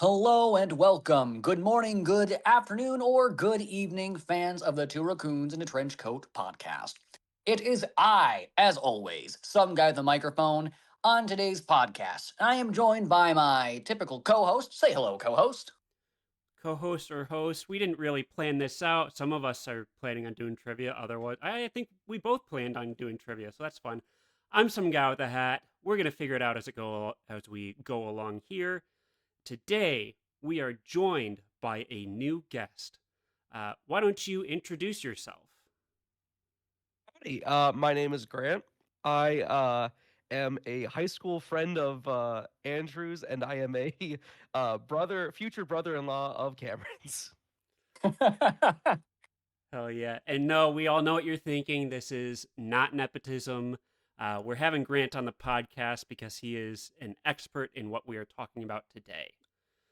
Hello and welcome. Good morning, good afternoon, or good evening, fans of the Two Raccoons and the Trenchcoat Podcast. It is I, as always, some guy with a microphone, on today's podcast. I am joined by my typical co-host. Say hello, co-host. Co-host or host. We didn't really plan this out. Some of us are planning on doing trivia. Otherwise, I think we both planned on doing trivia, so that's fun. I'm some guy with a hat. We're gonna figure it out as we go along here. Today we are joined by a new guest. Why don't you introduce yourself? Howdy, my name is Grant. I am a high school friend of Andrew's, and I am a future brother-in-law of Cameron's. Hell yeah! And no, we all know what you're thinking. This is not nepotism. We're having Grant on the podcast because he is an expert in what we are talking about today.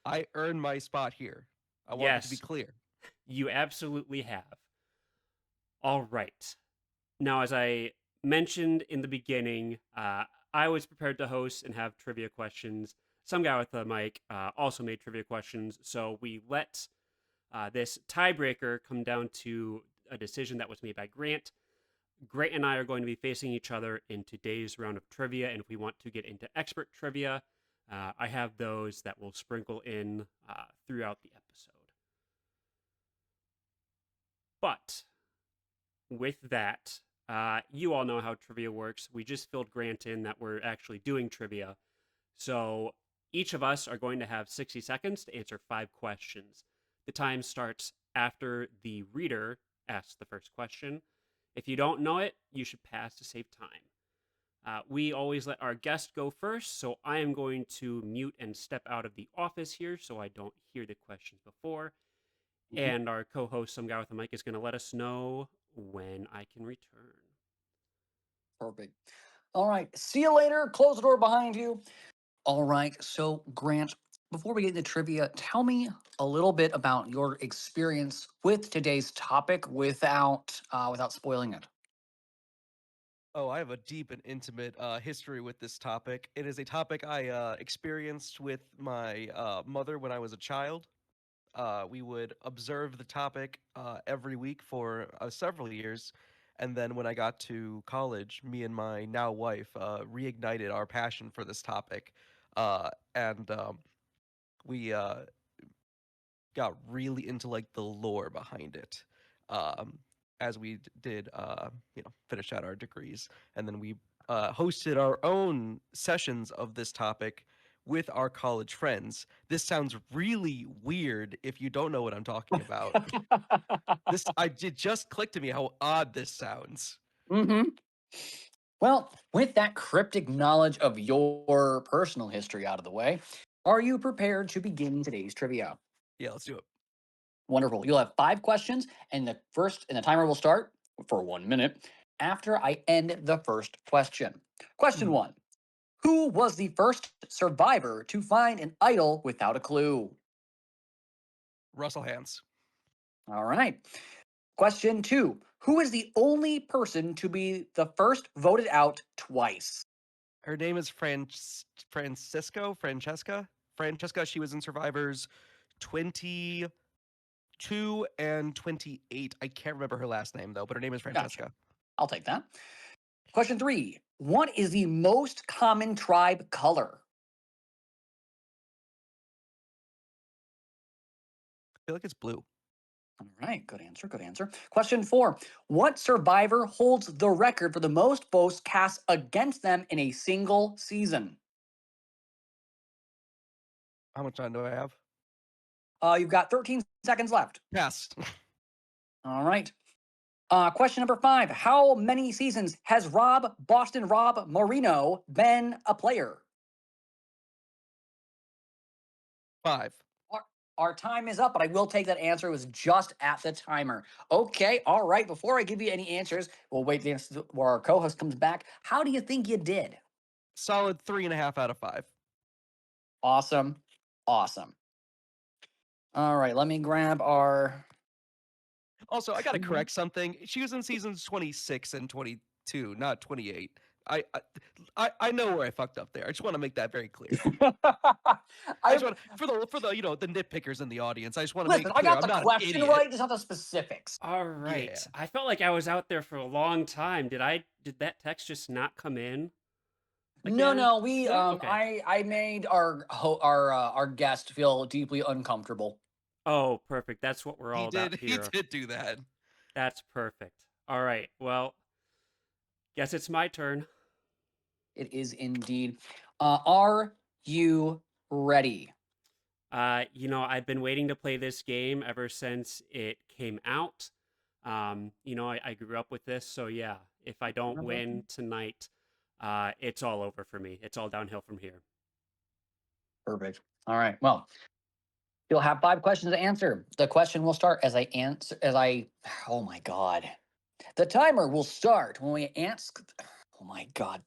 I earned my spot here. I want it to be Yes, clear. you absolutely have. All right. Now, as I mentioned in the beginning, I was prepared to host and have trivia questions. Some guy with a mic also made trivia questions, so we let this tiebreaker come down to a decision that was made by Grant. Grant and I are going to be facing each other in today's round of trivia, and if we want to get into expert trivia, I have those that will sprinkle in throughout the episode. But with that, you all know how trivia works. We just filled Grant in that we're actually doing trivia. So each of us are going to have 60 seconds to answer 5 questions. The time starts after the reader asks the first question. If you don't know it, you should pass to save time. We always let our guest go first, so I am going to mute and step out of the office here so I don't hear the questions before. And our co-host, some guy with a mic, is going to let us know when I can return. Perfect. All right. See you later. Close the door behind you. All right. So, Grant, before we get into trivia, tell me a little bit about your experience with today's topic without spoiling it. Oh, I have a deep and intimate history with this topic. It is a topic I experienced with my mother when I was a child. We would observe the topic every week for several years. And then when I got to college, me and my now wife reignited our passion for this topic. And we got really into like the lore behind it. Um, as we did, finish out our degrees. And then we hosted our own sessions of this topic with our college friends. This sounds really weird if you don't know what I'm talking about. It just clicked to me how odd this sounds. hmm Well, with that cryptic knowledge of your personal history out of the way, are you prepared to begin today's trivia? Yeah, let's do it. Wonderful. You'll have 5 questions, and the timer will start for 1 minute after I end the first question. Question Mhm. one: Who was the first survivor to find an idol without a clue? Russell Hands. All right. Question two: Who is the only person to be the first voted out twice? Her name is Francesca. She was in Survivors 22 and 28. I can't remember her last name though, but her name is Gotcha. Francesca. I'll take that. Question three: What is the most common tribe color? I feel like it's blue. All right, good answer, good answer. Question four: What survivor holds the record for the most votes cast against them in a single season? How much time do I have? You've got 13 seconds left. Yes. All right. Question number five: How many seasons has Boston Rob Marino been a player? 5. Our, our time is up, but I will take that answer. It was just at the timer. Okay, all right. Before I give you any answers, we'll wait where our co-host comes back. How do you think you did? Solid 3.5 out of 5. Awesome, awesome. All right, let me grab our. Also, I gotta correct something. She was in seasons 26 and 22, not 28. I know where I fucked up there. I just want to make that very clear. I I just want for the the nitpickers in the audience. I just want to listen. make I clear got I'm the not an question idiot. right, just not the specifics. All right. Yeah. I felt like I was out there for a long time. Did that text just not come in? No, Again? no, we No? Okay. I made our guest feel deeply uncomfortable. Oh, perfect. That's what we're He all about did. He here. did do that. That's perfect. All right. Well, guess it's my turn. It is indeed. Are you ready? I've been waiting to play this game ever since it came out. I grew up with this, so yeah, if I don't win tonight, it's all over for me. It's all downhill from here. Perfect. All right. Well, you'll have 5 questions to answer. The question will start as I answer. Oh my God. The timer will start when we ask. Oh my God.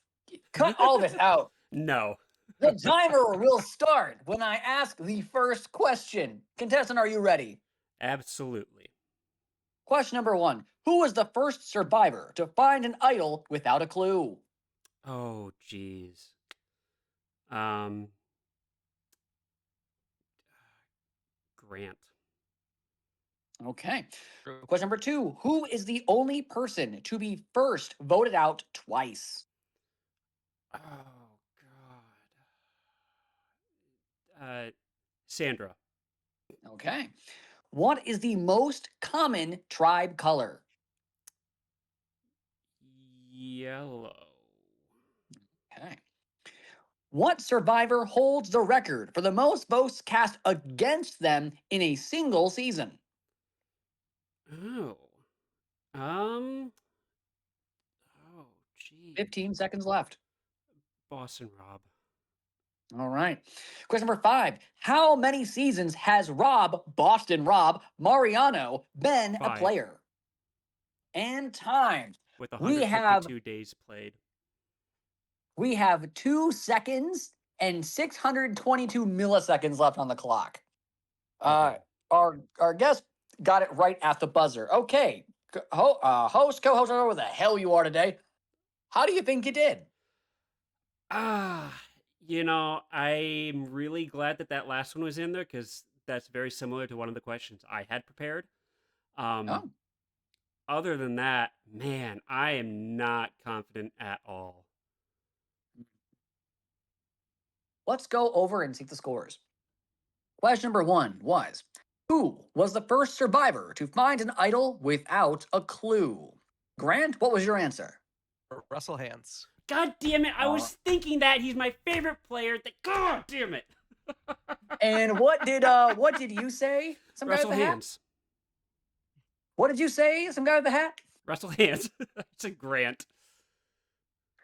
Cut all this out. No. The timer will start when I ask the first question. Contestant, are you ready? Absolutely. Question number 1. Who was the first survivor to find an idol without a clue? Oh, jeez. Um, Grant. Okay. Question number 2. Who is the only person to be first voted out twice? Oh, God. Sandra. Okay. What is the most common tribe color? Yellow. Okay. What survivor holds the record for the most votes cast against them in a single season? Oh. Um. Oh, geez. 15 seconds left. Boston Rob. All right. Question number 5. How many seasons has Boston Rob Mariano, been a 5 player? And time. with We have 152 days played. 2 seconds and 622 milliseconds left on the clock. Okay. Our guest got it right at the buzzer. Okay. Host, co-host, whatever the hell you are today. How do you think you did? I'm really glad that last one was in there because that's very similar to one of the questions I had prepared. Oh, Other than that, man, I am not confident at all. let's go over and see the scores. Question number 1 was, who was the first survivor to find an idol without a clue? Grant, what was your answer? Russell Hantz. God damn it! I Uh, was thinking that he's my favorite player. God damn it! And what did you say? Some guy Russell with a hat? Hands. What did you say? Some guy with a hat? Russell Hands. It's a Grant.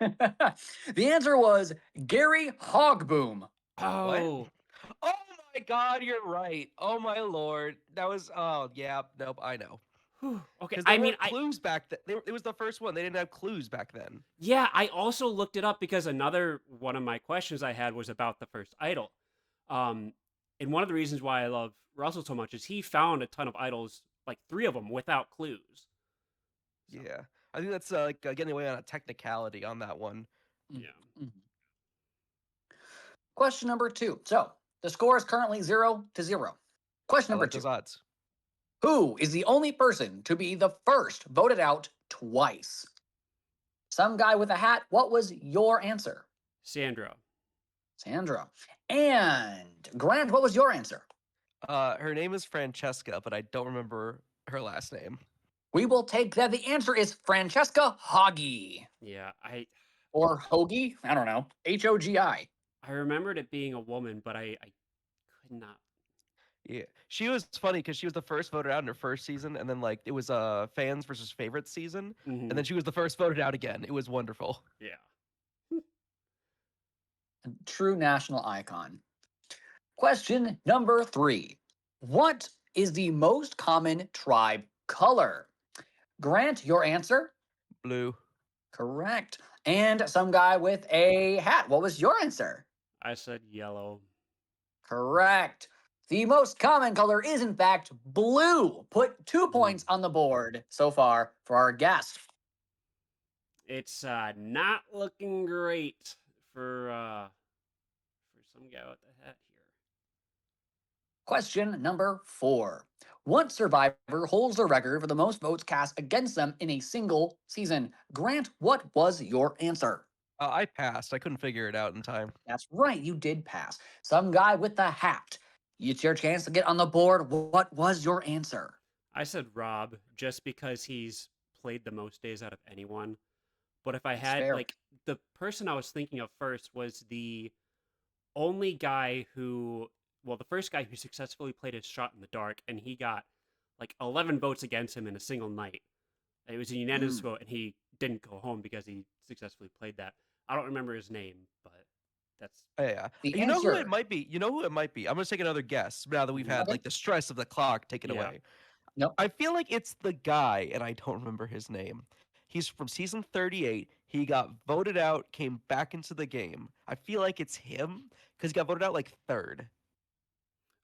The answer was Gary Hogboom. Oh, Oh my God, you're right. Oh my Lord, that was. Oh yeah, nope. I know. whew. Okay. Because I there mean, weren't clues back then. It was the first one. They didn't have clues back then. yeah, I also looked it up because another one of my questions I had was about the first idol. Um, and one of the reasons why I love Russell so much is he found a ton of idols, like 3 of them, without clues. So, Yeah, I think that's getting away on a technicality on that one. yeah. Mhm. Question number 2. So the score is currently 0-0. Question I number like 2. those odds. Who is the only person to be the first voted out twice? Some guy with a hat. What was your answer? Sandra. Sandra. And Grant, what was your answer? Her name is Francesca, but I don't remember her last name. We will take that. The answer is Francesca Hoggy. Yeah, Or Hoagie. I don't know. Hogi. I remembered it being a woman, but I could not. Yeah, she was funny because she was the first voted out in her first season, and then it was fans versus favorites season, Mhm. and then she was the first voted out again. It was wonderful. Yeah. True national icon. Question number 3. What is the most common tribe color? Grant, your answer? Blue. Correct. And some guy with a hat. What was your answer? I said yellow. Correct. The most common color is, in fact, blue. Put 2 points on the board so far for our guest. It's not looking great for some guy with the hat here. Question number 4. What survivor holds the record for the most votes cast against them in a single season? Grant, what was your answer? I passed. I couldn't figure it out in time. That's right, you did pass. Some guy with the hat. It's your chance to get on the board. What was your answer? I said Rob just because he's played the most days out of anyone. But if I That's had, fair. like, the person I was thinking of first was the only guy the first guy who successfully played his shot in the dark, and he got like 11 votes against him in a single night. And it was a unanimous vote, and he didn't go home because he successfully played that. I don't remember his name, but that's Yeah. The You know who it answer. might be? You know who it might be? I'm gonna take another guess now that we've had Okay. like the stress of the clock taken Yeah. away. Nope. I feel like it's the guy, and I don't remember his name. He's from season 38. He got voted out, came back into the game. I feel like it's him because he got voted out like third,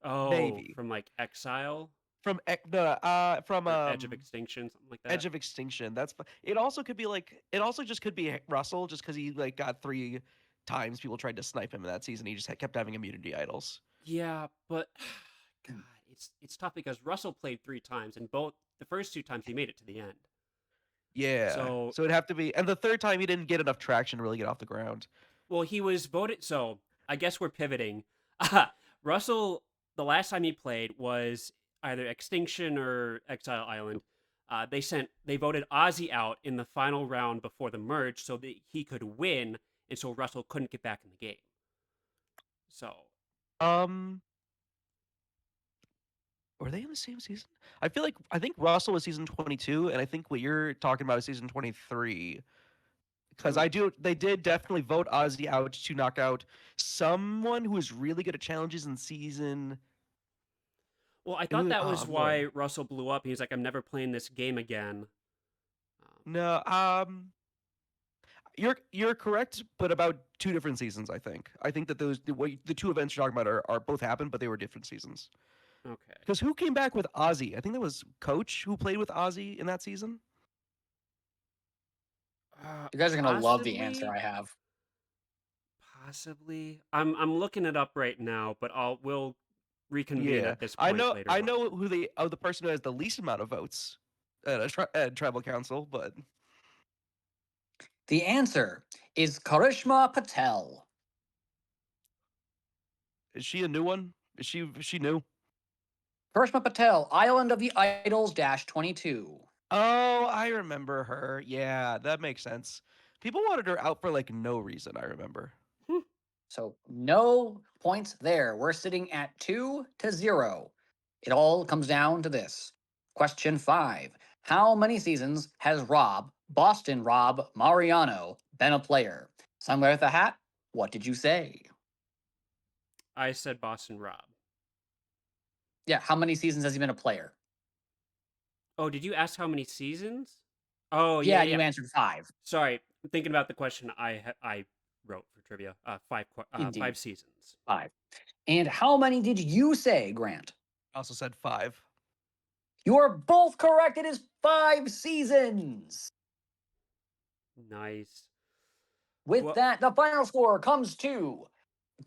maybe from like Exile from from or Edge of Extinction, something like that. Edge of Extinction. It. Also could be like it also just could be Russell, just because he like got 3 times people tried to snipe him in that season. He just kept having immunity idols. Yeah, but God, it's tough because Russell played 3 times, and both the first 2 times he made it to the end. Yeah. So it'd have to be, and the third time he didn't get enough traction to really get off the ground. well, he was voted. So I guess we're pivoting. Russell, the last time he played was either Extinction or Exile Island. They voted Ozzy out in the final round before the merge so that he could win, and so Russell couldn't get back in the game. So Were they in the same season? I think Russell was season 22, and I think what you're talking about is season 23. Because they did definitely vote Ozzy out to knock out someone who was really good at challenges in season. well, I thought that was Oh why boy. Russell blew up. He's like, I'm never playing this game again. No, you're correct, but about 2 different seasons. I think that the 2 events you're talking about are both happened, but they were different seasons. Okay. Because who came back with Ozzy? I think that was Coach who played with Ozzy in that season. You guys are going to love the answer Possibly. I have. Possibly. I'm looking it up right now, but we'll reconvene Yeah, at this point later I on. know who the person who has the least amount of votes at tribal council, but The answer is Karishma Patel. is she a new one? Is she new? Karishma Patel, Island of the Idols - 22. Oh, I remember her. Yeah, that makes sense. People wanted her out for like no reason. I remember. So no points there. We're sitting at 2-0. It all comes down to this. Question 5. How many seasons has Boston Rob Mariano, been a player? Somewhere with a hat, what did you say? I said Boston Rob. Yeah, how many seasons has he been a player? Oh, did you ask how many seasons? Oh, Yeah, yeah. you answered 5. Sorry, I'm thinking about the question I wrote for trivia. 5 Indeed, seasons. 5. And how many did you say, Grant? I also said 5. You are both correct. It is 5 seasons. Nice. With Well, that, the final score comes to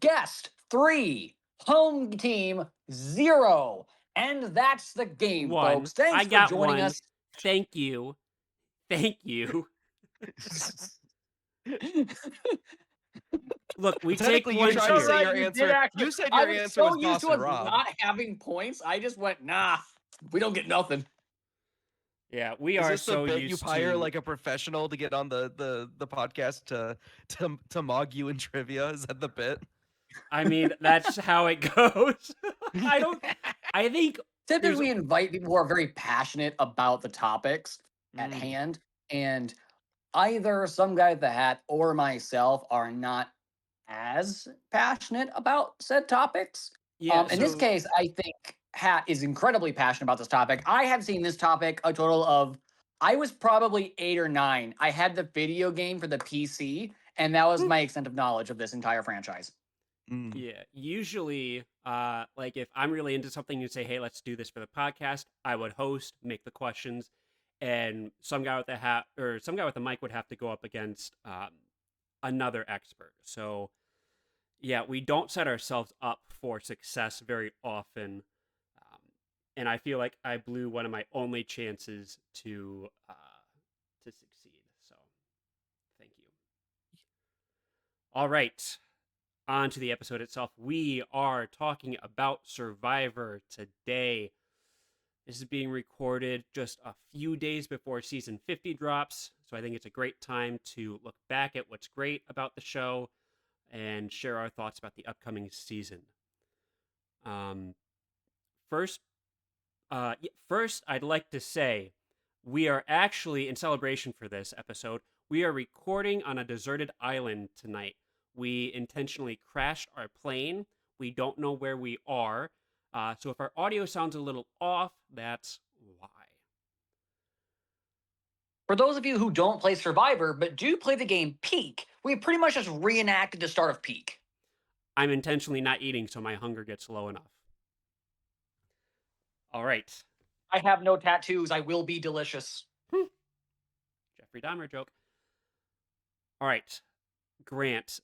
guest 3, home team 0. And that's the game, one. folks. Thanks I for got joining one. us. Thank you. Thank you. Look, we take Technically, you one tried to All say cheer. right, your you did answer. actually. You said I your was answer so was used to Boston us Rob. not having points. I just went, nah, we don't get nothing. Yeah, we Is are this the so bit you used hire to. like a professional to get on the podcast to mog you in trivia? Is that the bit? I mean, that's how it goes. I don't. I think there's. Typically, we invite people who are very passionate about the topics at Mm. hand. And either some guy with the hat or myself are not as passionate about said topics. Yeah. In this So case, I think Hat is incredibly passionate about this topic. I have seen this topic a total of, I was probably 8 or 9. I had the video game for the PC, and that was my extent of knowledge of this entire franchise. Mm. yeah, usually, like if I'm really into something, you say, "Hey, let's do this for the podcast." I would host, make the questions, and some guy with a hat or some guy with a mic would have to go up against another expert. So yeah, we don't set ourselves up for success very often, um, and I feel like I blew one of my only chances to succeed. So thank you. All right, on to the episode itself. We are talking about Survivor today. This is being recorded just a few days before season 50 drops, so I think it's a great time to look back at what's great about the show and share our thoughts about the upcoming season. Um, first, first, I'd like to say we are actually, in celebration for this episode, we are recording on a deserted island tonight. We intentionally crashed our plane. We don't know where we are. So if our audio sounds a little off, that's why. For those of you who don't play Survivor but do play the game Peak, we pretty much just reenacted the start of Peak. I'm intentionally not eating so my hunger gets low enough. All right. I have no tattoos. I will be delicious. Jeffrey Dahmer joke. All right. Grant,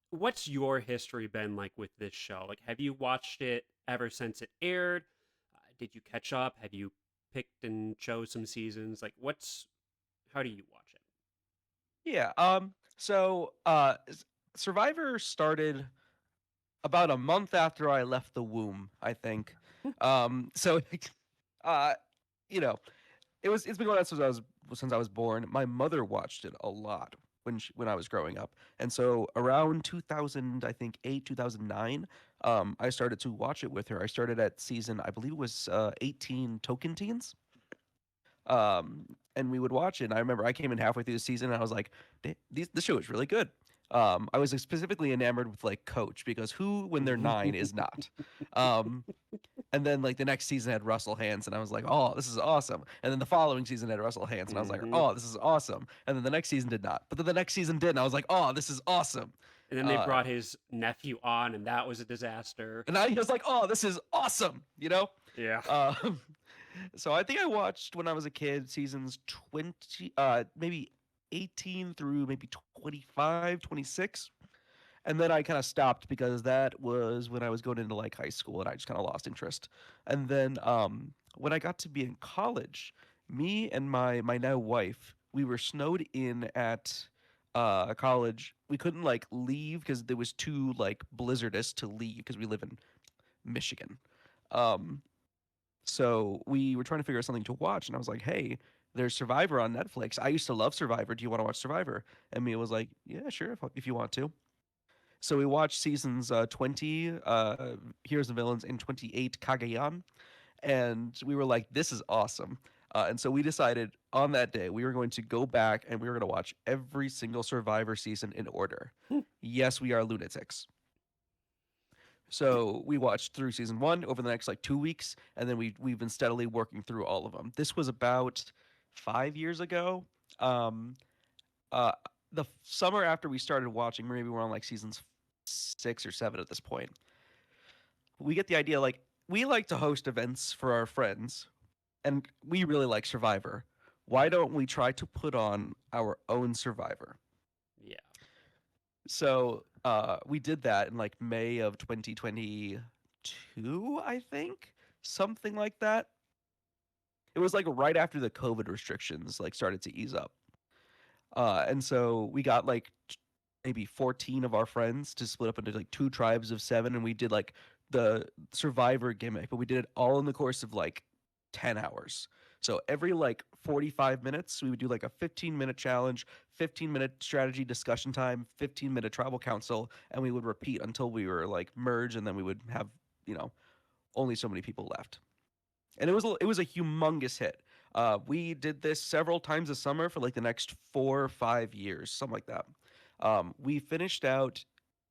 what's your history been like with this show? Like, have you watched it ever since it aired? Did you catch up? Have you picked and chose some seasons? Like, how do you watch it? Yeah. Survivor started about a month after I left the womb, I think. So, uh, you know, it's been going on since I was born. My mother watched it a lot when I was growing up, and so around 2000, I think 2009, I started to watch it with her. I started at season, I believe it was 18 Token Teens. And we would watch it. And I remember I came in halfway through the season and I was like, "The show is really good." I was specifically enamored with like Coach because who, when they're 9, is not. Um, and then like the next season had Russell Hands, and I was like, "Oh, this is awesome." And then the following season had Russell Hands, and I was like, "Oh, this is awesome." And then the next season did not, but then the next season did, and I was like, "Oh, this is awesome." And then they brought his nephew on, and that was a disaster. And I was like, "Oh, this is awesome," you know? Yeah. So I think I watched when I was a kid seasons 20, maybe 18 through maybe 25, 26. And then I kind of stopped because that was when I was going into like high school and I just kind of lost interest. And then when I got to be in college, me and my now wife, we were snowed in at college. We couldn't like leave because there was too like blizzardous to leave because we live in Michigan. Um, so we were trying to figure out something to watch, and I was like, "Hey, there's Survivor on Netflix. I used to love Survivor. Do you want to watch Survivor?" And Mia was like, "Yeah, sure, if you want to." So we watched seasons 20, Heroes and Villains, and 28, Kagayan, and we were like, "This is awesome." And so we decided on that day we were going to go back and we were going to watch every single Survivor season in order. Yes, we are lunatics. So we watched through season 1 over the next like 2 weeks, and then we've been steadily working through all of them. This was about 5 years ago. Um, uh, the summer after we started watching, maybe we're on like seasons 6 or 7 at this point. We get the idea like we like to host events for our friends, and we really like Survivor. Why don't we try to put on our own Survivor? Yeah. So we did that in like May of 2022, I think, something like that. It was like right after the COVID restrictions like started to ease up, and so we got like maybe 14 of our friends to split up into like 2 tribes of 7, and we did like the Survivor gimmick, but we did it all in the course of like 10 hours. So every like 45 minutes, we would do like a 15-minute challenge, 15-minute strategy discussion time, 15-minute tribal council, and we would repeat until we were like merged, and then we would have, only so many people left. And it was a humongous hit. We did this several times a summer for like the next 4 or 5 years, something like that. We finished out.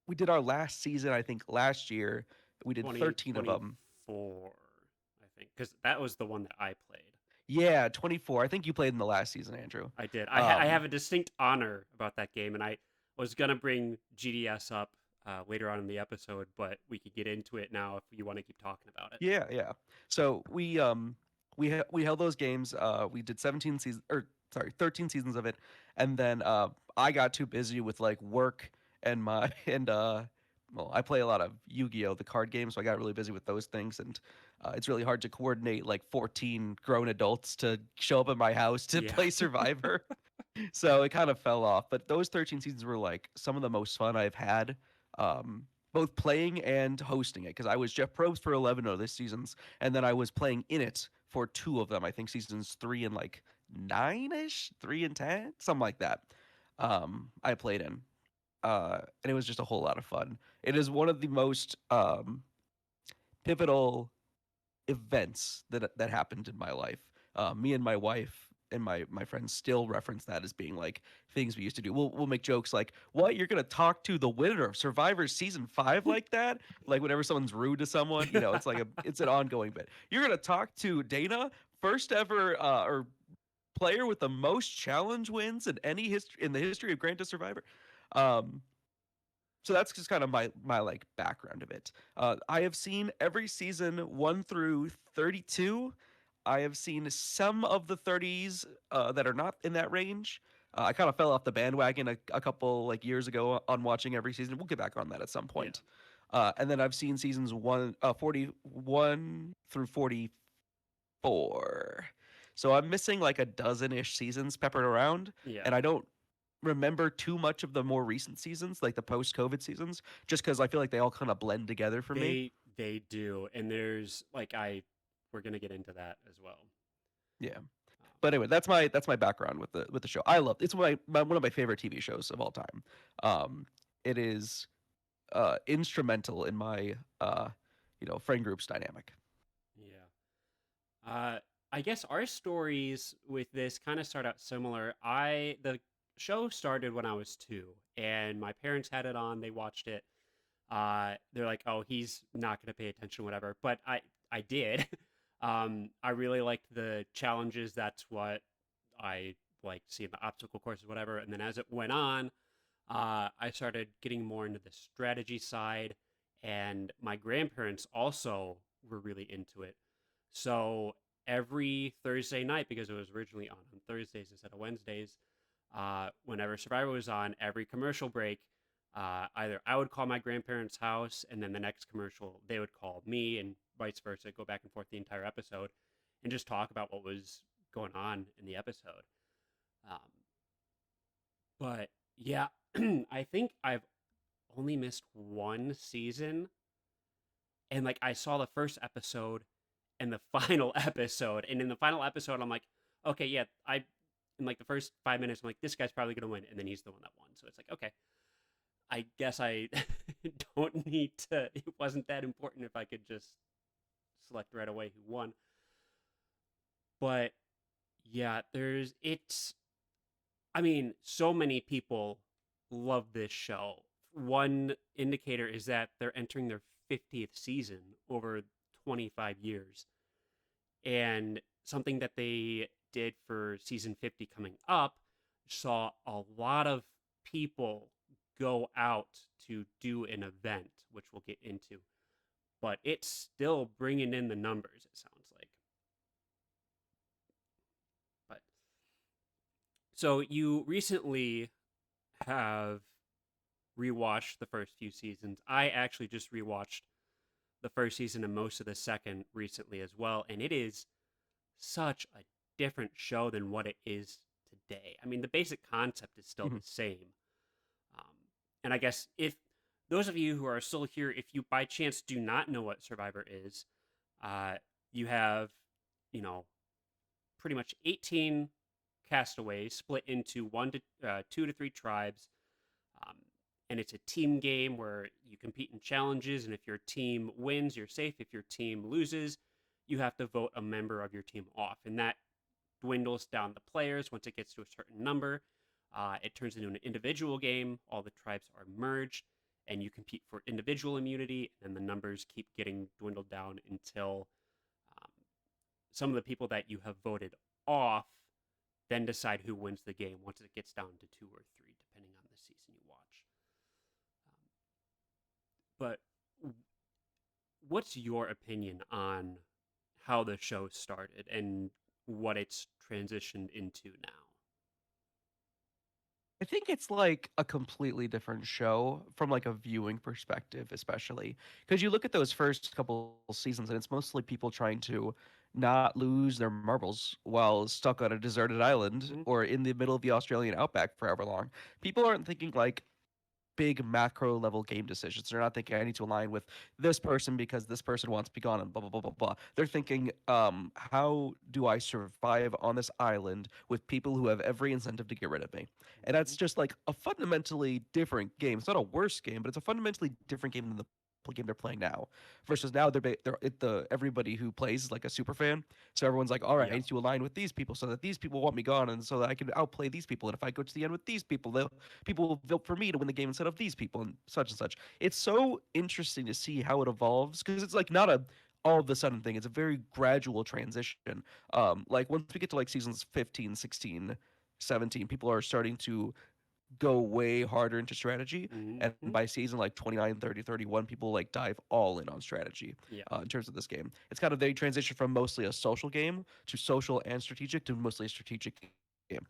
We did our last season, I think, last year. We did 13 of them. 2024, I think, because that was the one that I played. Yeah, 24. I think you played in the last season, Andrew. I did. I have a distinct honor about that game, and I was gonna bring GDS up later on in the episode, but we could get into it now if you want to keep talking about it. Yeah. So we held those games. We did 17 seasons, or sorry, 13 seasons of it, and then I got too busy with like work and my and well, I play a lot of Yu-Gi-Oh, the card game, so I got really busy with those things, and it's really hard to coordinate like 14 grown adults to show up at my house to Yeah. play Survivor. So it kind of fell off. But those 13 seasons were like some of the most fun I've had, both playing and hosting it. Because I was Jeff Probst for 11 of the seasons, and then I was playing in it for two of them. I think seasons 3 and like 9ish, 3 and 10, something like that. I played in, and it was just a whole lot of fun. It is one of the most pivotal events that happened in my life. Me and my wife and my friends still reference that as being like things we used to do. We'll make jokes like, "What, you're gonna talk to the winner of Survivor season 5 like that?" Like whenever someone's rude to someone, it's like it's an ongoing bit. You're gonna talk to Dana, first ever or player with the most challenge wins in any history in the history of Grand Theft Survivor. Um, so that's just kind of my like background of it. I have seen every season 1 through 32. I have seen some of the 30s that are not in that range. I kind of fell off the bandwagon a couple like years ago on watching every season. We'll get back on that at some Yeah. point. And then I've seen seasons 41 through 44. So I'm missing like a dozen-ish seasons peppered around, Yeah. and I don't remember too much of the more recent seasons, like the post-COVID seasons, just because I feel like they all kind of blend together for me. They do, and there's like we're gonna get into that as well. Yeah. But anyway, that's my background with the show. I love it's one of my favorite TV shows of all time. It is instrumental in my friend group's dynamic. Yeah. I guess our stories with this kind of start out similar. The show started when I was 2, and my parents had it on. They watched it. They're like, "Oh, he's not going to pay attention, whatever." But I did. I really liked the challenges. That's what I like seeing the obstacle courses, whatever. And then as it went on, I started getting more into the strategy side, and my grandparents also were really into it. So every Thursday night, because it was originally on Thursdays instead of Wednesdays, whenever Survivor was on, every commercial break, either I would call my grandparents' house, and then the next commercial they would call me, and vice versa, go back and forth the entire episode, and just talk about what was going on in the episode. Um, but yeah, I think I've only missed one season, and like I saw the first episode and the final episode, and in the final episode, I'm like, okay, yeah, in like the first 5 minutes, I'm like, this guy's probably gonna win, and then he's the one that won. So it's like, okay, I guess I don't need to. It wasn't that important if I could just select right away who won. But yeah, I mean, so many people love this show. One indicator is that they're entering their 50th season over 25 years. And something that they did for season 50 coming up saw a lot of people go out to do an event, which we'll get into. But it's still bringing in the numbers, it sounds like. But so you recently have rewatched the first few seasons. I actually just rewatched the first season and most of the second recently as well, and it is such a different show than what it is today. I mean, the basic concept is still the same. Um, and I guess if those of you who are still here, if you by chance do not know what Survivor is, you have, pretty much 18 castaways split into 2 to 3 tribes. Um, and it's a team game where you compete in challenges, and if your team wins, you're safe. If your team loses, you have to vote a member of your team off, and that dwindles down the players. Once it gets to a certain number, it turns into an individual game. All the tribes are merged, and you compete for individual immunity, and the numbers keep getting dwindled down until um, some of the people that you have voted off then decide who wins the game once it gets down to 2 or 3, depending on the season you watch. But what's your opinion on how the show started and what it's transitioned into now. I think it's like a completely different show from like a viewing perspective, especially because you look at those first couple seasons and it's mostly people trying to not lose their marbles while stuck on a deserted island Mhm. or in the middle of the Australian outback for however long. People aren't thinking like big macro level game decisions. They're not thinking I need to align with this person because this person wants to be gone and blah blah blah blah blah. They're thinking, how do I survive on this island with people who have every incentive to get rid of me? And that's Mhm. just like a fundamentally different game. It's not a worse game, but it's a fundamentally different game than the game they're playing now. Versus now everybody who plays is like a super fan. So everyone's like, all right, I Yeah. need to align with these people so that these people want me gone and so that I can outplay these people. And if I go to the end with these people, people will vote for me to win the game instead of these people and such and such. It's so interesting to see how it evolves because it's like not a all of a sudden thing. It's a very gradual transition. Like once we get to like seasons 15, 16, 17, people are starting to go way harder into strategy. And Mhm. by season like 29, 30, 31, people like dive all in on strategy Yeah. in terms of this game. It's kind of they transition from mostly a social game to social and strategic to mostly a strategic game.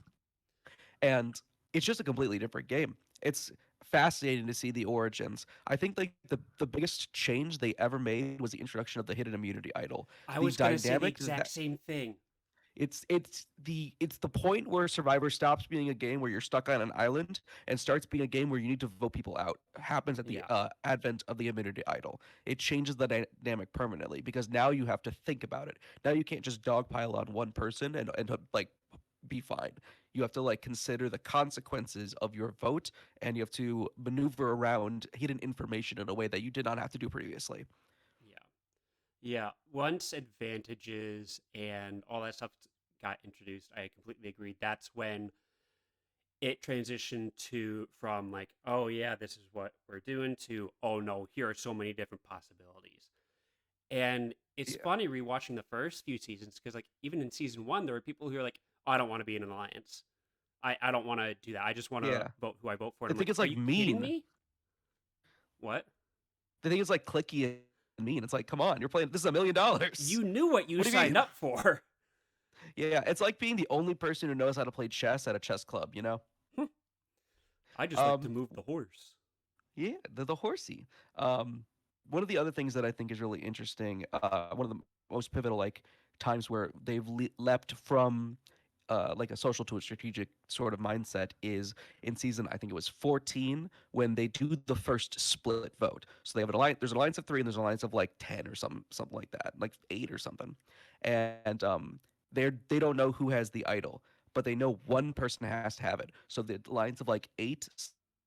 And it's just a completely different game. It's fascinating to see the origins. I think like the biggest change they ever made was the introduction of the hidden immunity idol. I The was gonna say the dynamic exact that same thing. it's the point where Survivor stops being a game where you're stuck on an island and starts being a game where you need to vote people out. Happens at the Yeah. advent of the immunity idol. It changes the dynamic permanently because now you have to think about it. Now you can't just dogpile on one person and like be fine. You have to like consider the consequences of your vote and you have to maneuver around hidden information in a way that you did not have to do previously. Yeah. Yeah. Once advantages and all that stuff got introduced, I completely agree. That's when it transitioned to from like, oh yeah, this is what we're doing to oh no, here are so many different possibilities. And it's Yeah. funny rewatching the first few seasons because like even in season one, there were people who are like, oh, I don't want to be in an alliance. I don't want to do that. I just want to Yeah. vote who I vote for. And I I'm like, think it's are like you kidding mean. me? What? The thing is like clicky and mean. It's like, come on, you're playing. This is $1 million. You knew what you What do you signed mean? up for. Yeah, it's like being the only person who knows how to play chess at a chess club. You know. I just like to Um, move the horse. yeah, the horsey. Um, one of the other things that I think is really interesting, one of the most pivotal like times where they've leapt from like a social to a strategic sort of mindset is in season I think it was 14 when they do the first split vote. So they have an alliance. There's an alliance of three and there's an alliance of like 10 or something like that, like eight or something. And they don't know who has the idol, but they know one person has to have it. So the alliance of like eight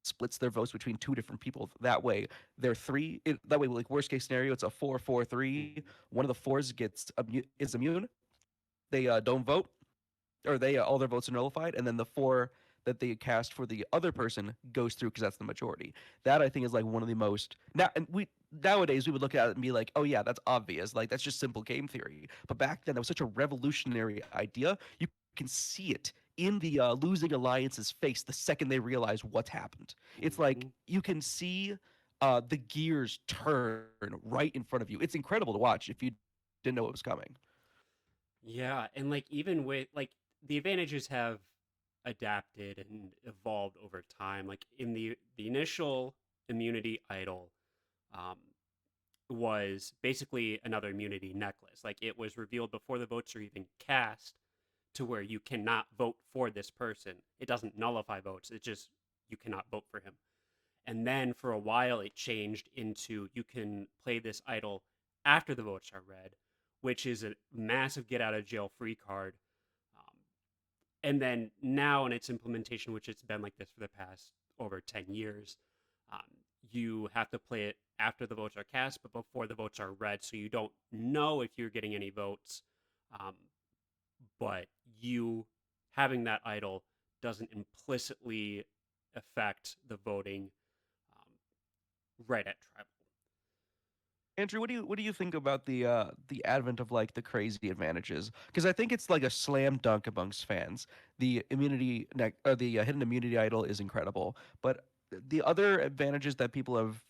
splits their votes between two different people. That way, they're three. That way, like worst case scenario, it's a 4-4-3. Mhm. One of the fours is immune. They don't vote, or they all their votes are nullified, and then the four that they cast for the other person goes through because that's the majority. That I think is like one of the most now. And we nowadays we would look at it and be like, oh yeah, that's obvious. Like that's just simple game theory. But back then, that was such a revolutionary idea. You can see it in the losing alliance's face the second they realize what's happened. It's like Mhm. you can see the gears turn right in front of you. It's incredible to watch if you didn't know it was coming. Yeah, and like even with like the advantages have adapted and evolved over time. Like in the initial immunity idol, um, was basically another immunity necklace. Like it was revealed before the votes are even cast to where you cannot vote for this person. It doesn't nullify votes. It just you cannot vote for him. And then for a while it changed into you can play this idol after the votes are read, which is a massive get out of jail free card. Um, and then now in its implementation, which it's been like this for the past over 10 years, um, you have to play it after the votes are cast, but before the votes are read. So you don't know if you're getting any votes. Um, but you having that idol doesn't implicitly affect the voting um, right at tribal. Andrew, what do you think about the advent of like the crazy advantages? Because I think it's like a slam dunk amongst fans. The the hidden immunity idol is incredible, but the other advantages that people have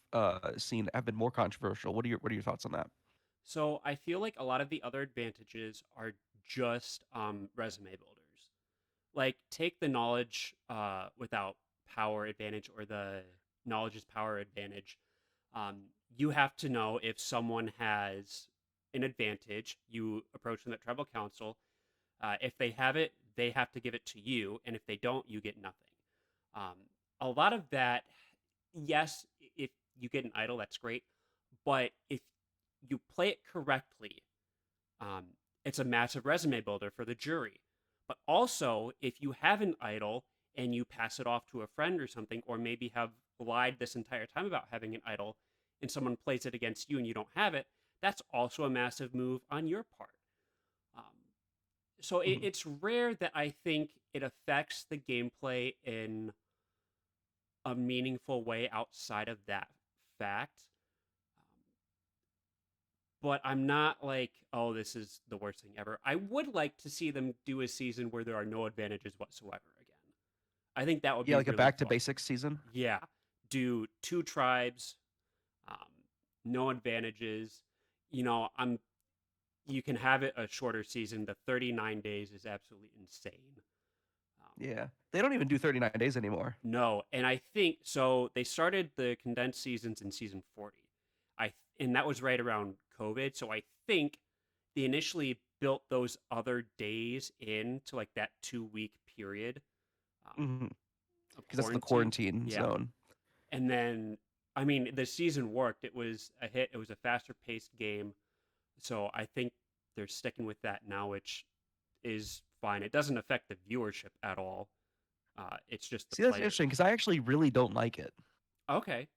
seen have been more controversial. What are your thoughts on that? So I feel like a lot of the other advantages are just resume builders. Like take the knowledge without power advantage or the knowledge is power advantage. Um, you have to know if someone has an advantage. You approach them at tribal council. If they have it, they have to give it to you, and if they don't, you get nothing. Um, a lot of that, yes, if you get an idol, that's great. But if you play it correctly, um, it's a massive resume builder for the jury. But also, if you have an idol and you pass it off to a friend or something, or maybe have lied this entire time about having an idol, and someone plays it against you and you don't have it, that's also a massive move on your part. Um, so Mhm. it's rare that I think it affects the gameplay in a meaningful way outside of that fact. Um, but I'm not like, oh, this is the worst thing ever. I would like to see them do a season where there are no advantages whatsoever again. I think that would Yeah, be like a really back to fun. basics season. Yeah, do two tribes, um, no advantages. You know, I'm. You can have it a shorter season. The 39 days is absolutely insane. Um, Yeah, they don't even do 39 days anymore. No, and I think so. They started the condensed seasons in season 40. And that was right around COVID. So I think they initially built those other days into like that 2 week period um, Because of that's the quarantine. quarantine Yeah, zone. and then I mean the season worked. It was a hit. It was a faster paced game. So I think they're sticking with that now, which is fine. It doesn't affect the viewership at all. It's just the See, that's players. interesting because I actually really don't like it. Okay.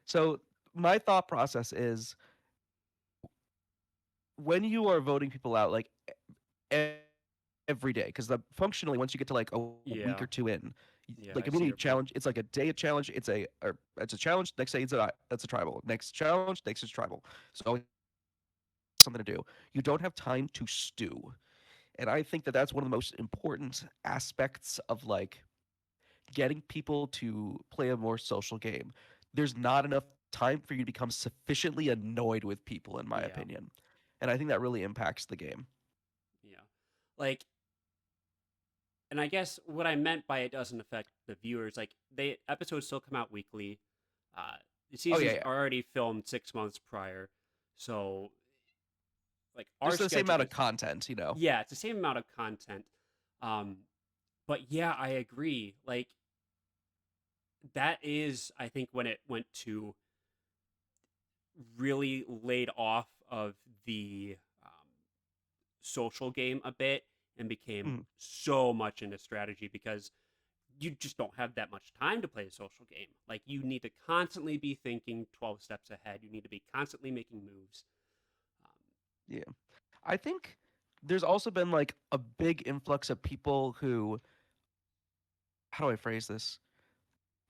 So my thought process is when you are voting people out like e- every day, because the functionally once you get to like a week or two Yeah. in, Yeah, like I see immunity your point. challenge, it's like a day of challenge. It's a challenge. Next day it's a tribal. Next challenge, next is tribal. So always something to do. You don't have time to stew, and I think that that's one of the most important aspects of like getting people to play a more social game. There's not enough time for you to become sufficiently annoyed with people, in my Yeah. opinion. And I think that really impacts the game. Yeah. Like, and I guess what I meant by it doesn't affect the viewers, like they episodes still come out weekly. Uh the Oh yeah, seasons yeah. are already filmed 6 months prior. So like our Just the same schedule amount of is content, you know. yeah, it's the same amount of content. Um but yeah, I agree. Like that is I think when it went to really laid off of the social game a bit and became Mm. so much into strategy because you just don't have that much time to play a social game. Like you need to constantly be thinking 12 steps ahead. You need to be constantly making moves. Um, Yeah. I think there's also been like a big influx of people who, how do I phrase this?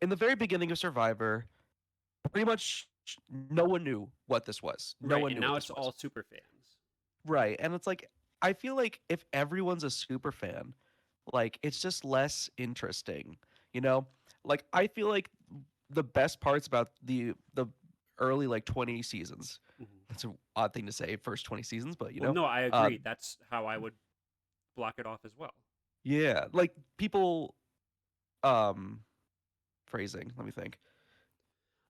In the very beginning of Survivor, pretty much no one knew what this was. No right, one and knew what now this it's was. all super fans. Right. And it's like I feel like if everyone's a super fan, like it's just less interesting, you know? Like I feel like the best parts about the early like 20 seasons. Mhm. That's an odd thing to say, first 20 seasons, but Well, no, I uh agree. That's how I would block it off as well. yeah, like people um phrasing, let me think.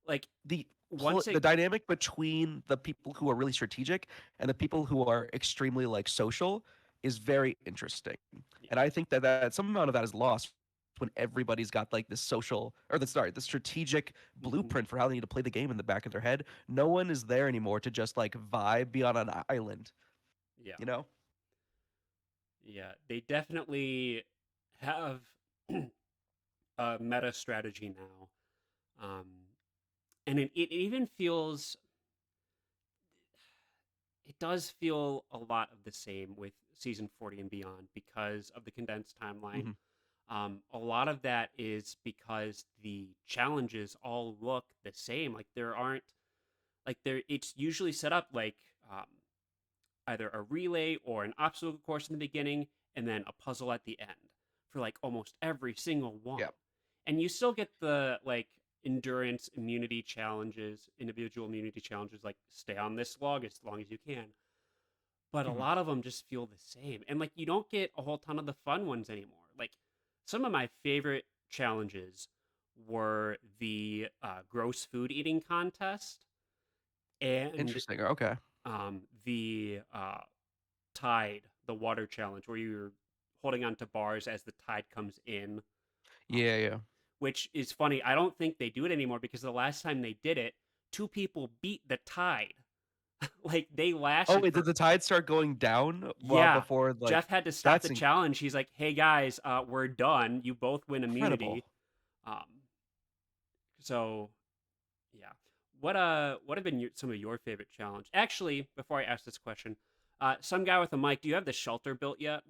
Like The once the it, dynamic between the people who are really strategic and the people who are extremely like social is very interesting. yeah, And I think that some amount of that is lost when everybody's got like this social or the strategic mhm, blueprint for how they need to play the game in the back of their head. No one is there anymore to just like vibe, be on an island, yeah, you know? yeah, they definitely have a meta strategy now. Um, and it even feels it does feel a lot of the same with season 40 and beyond because of the condensed timeline. Hmm. A lot of that is because the challenges all look the same. Like there aren't like there. It's usually set up like um, either a relay or an obstacle course in the beginning, and then a puzzle at the end for like almost every single one. Yeah. And you still get the like endurance immunity challenges, individual immunity challenges, like stay on this log as long as you can. But a Mhm. lot of them just feel the same. And like you don't get a whole ton of the fun ones anymore. Like some of my favorite challenges were the gross food eating contest and Interesting. Okay. the tide, the water challenge, where you're holding on to bars as the tide comes in, um, Yeah, yeah. which is funny. I don't think they do it anymore because the last time they did it, two people beat the tide. Like they Oh, lasted wait, did for the tide start going down yeah. before like Jeff had to stop that's the challenge. He's like, "Hey guys, we're done. You both win incredible. immunity." Um, so yeah. What have been some of your favorite challenge? Actually, before I ask this question, some guy with a mic, do you have the shelter built yet?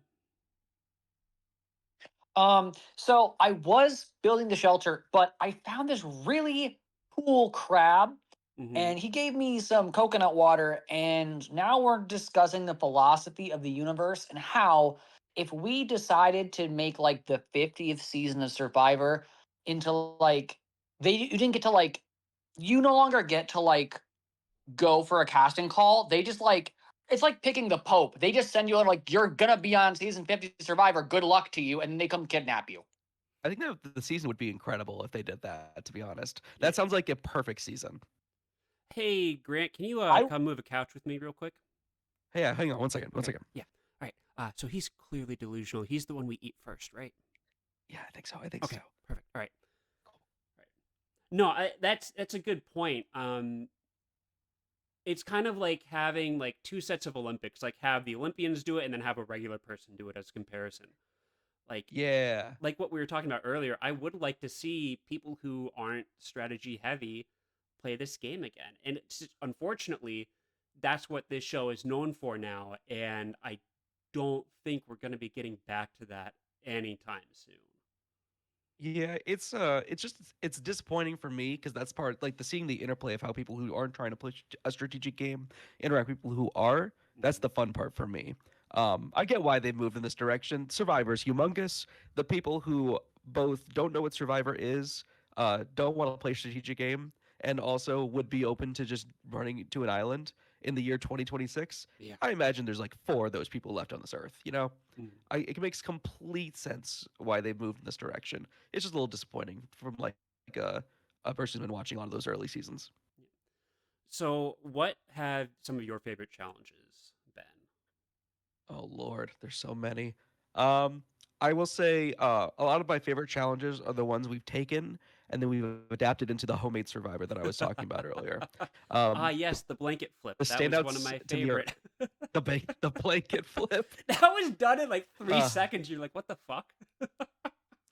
So I was building the shelter, but I found this really cool crab, Mm-hmm. and he gave me some coconut water, and now we're discussing the philosophy of the universe and how if we decided to make like the 50th season of Survivor into like you didn't get to like you no longer get to like go for a casting call. They just like it's like picking the Pope. They just send you like you're gonna be on season 50 Survivor. Good luck to you, and then they come kidnap you. I think that the season would be incredible if they did that, to be honest. Yeah. That sounds like a perfect season. Hey Grant, can you I come move a couch with me real quick? Hey, hang on one second. One Okay. second. Yeah. All right. So he's clearly delusional. He's the one we eat first, right? Yeah, I think so. I think Okay. so. Perfect. All right. All right. No, that's a good point. It's kind of like having like two sets of Olympics, like have the Olympians do it and then have a regular person do it as comparison. Like Yeah. like what we were talking about earlier, I would like to see people who aren't strategy heavy play this game again. And unfortunately, that's what this show is known for now, and I don't think we're going to be getting back to that anytime soon. Yeah, it's just it's disappointing for me because that's part like the seeing the interplay of how people who aren't trying to push a strategic game interact with people who are. That's Mhm. the fun part for me. I get why they've moved in this direction. Survivor's humongous. The people who both don't know what Survivor is, don't want to play a strategic game, and also would be open to just running to an island in the year 2026. Yeah. I imagine there's like four of those people left on this earth. You know, Mhm. it makes complete sense why they've moved in this direction. It's just a little disappointing from like a person who's been watching a lot of those early seasons. So, what have some of your favorite challenges been? Oh Lord, there's so many. Um, I will say a lot of my favorite challenges are the ones we've taken and then we've adapted into the homemade survivor that I was talking about earlier. Ah, Um, yes, the blanket flip. the That was one of standouts my to me are favorite. the blanket flip. That was done in like 3 seconds. You're like, what the fuck?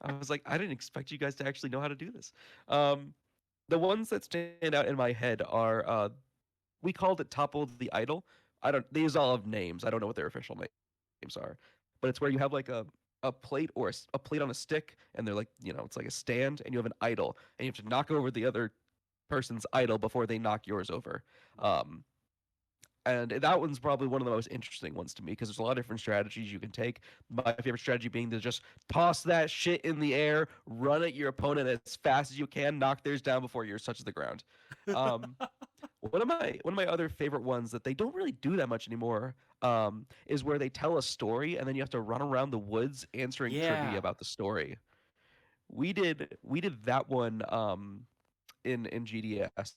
I was like, I didn't expect you guys to actually know how to do this. Um, the ones that stand out in my head are we called it topple the idol. I don't these all have names. I don't know what their official names are. But it's where you have like a plate or a plate on a stick and they're like, you know, it's like a stand and you have an idol and you have to knock over the other person's idol before they knock yours over. Um and that one's probably one of the most interesting ones to me because there's a lot of different strategies you can take. My favorite strategy being to just toss that shit in the air, run at your opponent as fast as you can, knock theirs down before yours touches the ground. Um, one of my other favorite ones that they don't really do that much anymore is where they tell a story and then you have to run around the woods answering trivia Yeah. about the story. We did that one in GDS.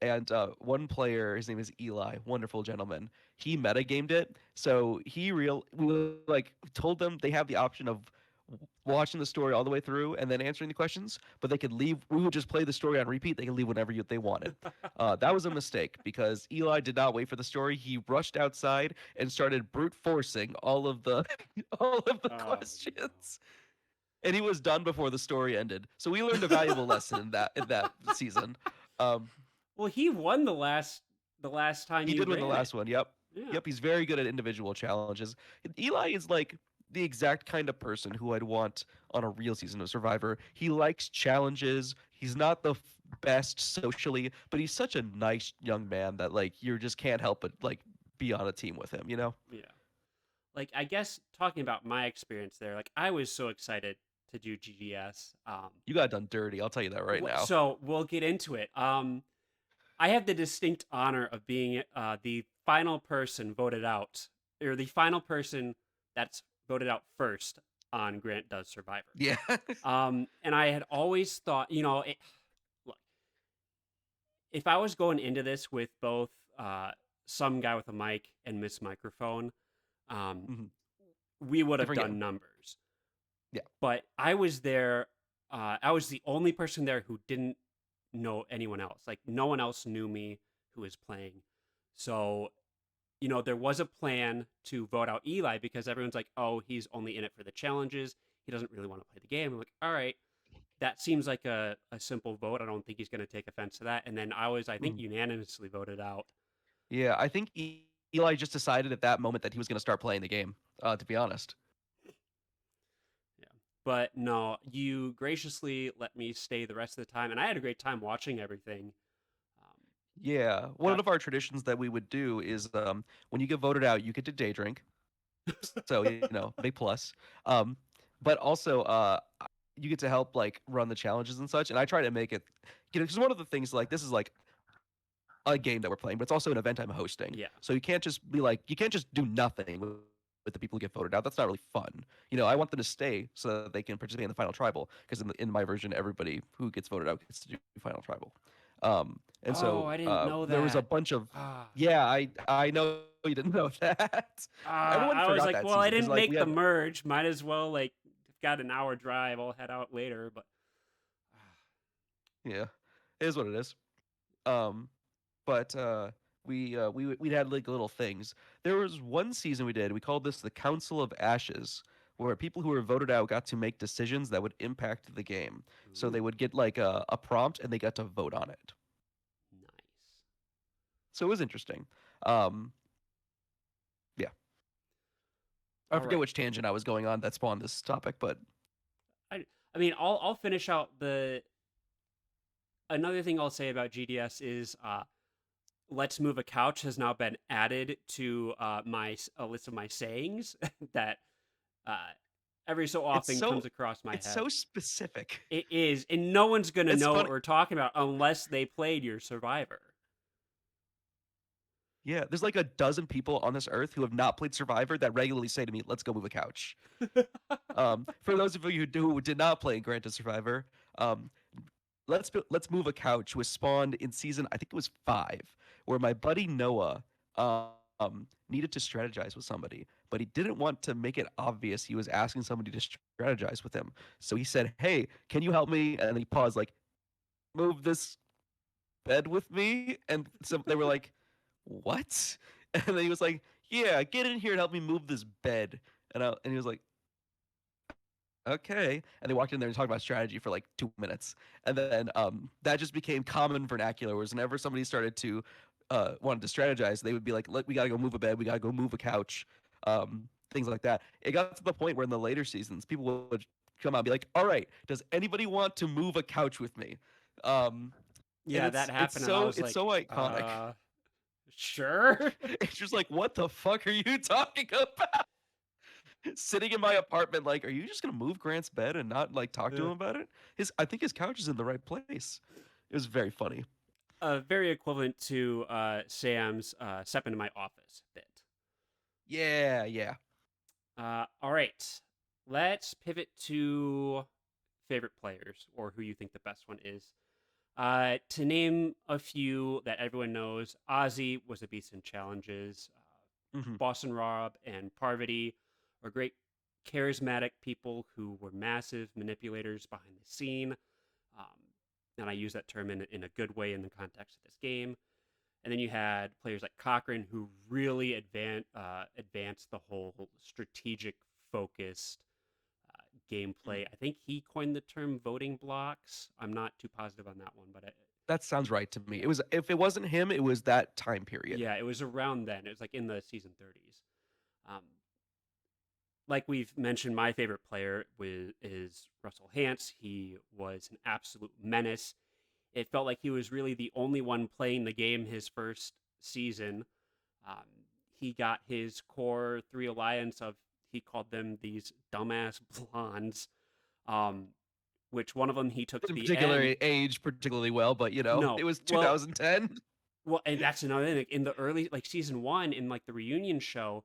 And one player, his name is Eli, wonderful gentleman. He metagamed it, so we like told them they have the option of watching the story all the way through and then answering the questions, but they could leave. We would just play the story on repeat. They could leave whenever they wanted. That was a mistake because Eli did not wait for the story. He rushed outside and started brute forcing all of the all of the Oh no. questions, and he was done before the story ended. So we learned a valuable lesson in that season. Um, Well, he won the last time he you did win the ran it. last one. Yep. Yeah. Yep. He's very good at individual challenges. Eli is like the exact kind of person who I'd want on a real season of Survivor. He likes challenges. He's not the best socially, but he's such a nice young man that like you just can't help but like be on a team with him. Yeah. Like I guess talking about my experience there, like I was so excited to do GDS. You got done dirty. I'll tell you that right now. So we'll get into it. I have the distinct honor of being the final person voted out, or the final person that's voted out first on Grant Does Survivor. Yeah. And I had always thought, look, if I was going into this with both some guy with a mic and Miss Microphone, we would have Different done game. numbers. Yeah. But I was there. I was the only person there who didn't know anyone else. Like, no one else knew me who was playing. So, there was a plan to vote out Eli because everyone's like, oh, he's only in it for the challenges. He doesn't really want to play the game. I'm like, all right, that seems like a simple vote. I don't think he's going to take offense to that. And then I think, unanimously voted out. Yeah, I think Eli just decided at that moment that he was going to start playing the game, to be honest. Yeah. But no, you graciously let me stay the rest of the time. And I had a great time watching everything. Yeah, one of our traditions that we would do is when you get voted out, you get to day drink. So, big plus. But also, you get to help like run the challenges and such. And I try to make it, because one of the things like this is like a game that we're playing, but it's also an event I'm hosting. Yeah. So you can't just do nothing with the people who get voted out. That's not really fun. I want them to stay so that they can participate in the final tribal. Because in my version, everybody who gets voted out gets to do final tribal. And so I didn't know there was a that. bunch of yeah, I know you didn't know that. Everyone I forgot was like, that well, I season, 'cause, didn't like, make we the had- merge. Might as well got an hour drive. I'll head out later. But yeah, it is what it is. But we'd had like little things. There was one season we called this the Council of Ashes, where people who were voted out got to make decisions that would impact the game. So they would get like a prompt and they got to vote on it. Nice. So it was interesting. Yeah. I forget which tangent I was going on that spawned this topic, but I mean, I'll finish out another thing I'll say about GDS is Let's Move a Couch has now been added to a list of my sayings that every so often comes across my head. It's so specific. It is, and no one's going to know funny. what we're talking about unless they played your Survivor. Yeah, there's like a dozen people on this earth who have not played Survivor that regularly say to me, "Let's go move a couch." For those of you who did not play Grant Does Survivor, Let's Move a Couch was spawned in season, I think it was 5, where my buddy Noah needed to strategize with somebody, but he didn't want to make it obvious he was asking somebody to strategize with him. So he said, "Hey, can you help me?" And then he paused, like, "Move this bed with me?" And so they were like, "What?" And then he was like, "Yeah, get in here and help me move this bed." And he was like, "Okay." And they walked in there and talked about strategy for like 2 minutes. And then that just became common vernacular, whereas whenever somebody started to wanted to strategize, they would be like, "We got to go move a bed. We got to go move a couch." Things like that. It got to the point where in the later seasons, people would come out and be like, "All right, does anybody want to move a couch with me?" Yeah, that happened. It's so iconic. Sure. It's just like, what the fuck are you talking about? Sitting in my apartment, like, are you just gonna move Grant's bed and not like talk to him about it? I think his couch is in the right place. It was very funny. Very equivalent to Sam's step into my office bit. Yeah. All right, let's pivot to favorite players or who you think the best one is. To name a few that everyone knows, Ozzy was a beast in challenges. Boston Rob and Parvati are great, charismatic people who were massive manipulators behind the scene. And I use that term in a good way in the context of this game. And then you had players like Cochran who really advanced the whole strategic focused gameplay. I think he coined the term voting blocks. I'm not too positive on that one, but that sounds right to me. It was, if it wasn't him, it was that time period. Yeah, it was around then. It was like in the season 30s. Like we've mentioned, my favorite player is Russell Hantz. He was an absolute menace. It felt like he was really the only one playing the game his first season. He got his core 3 alliance of, he called them these dumbass blondes. Um, which one of them he took to Didn't the end. particularly age particularly well, but No, it was well, 2010. well, and that's another thing. Like, in the early, like season one, in like the reunion show,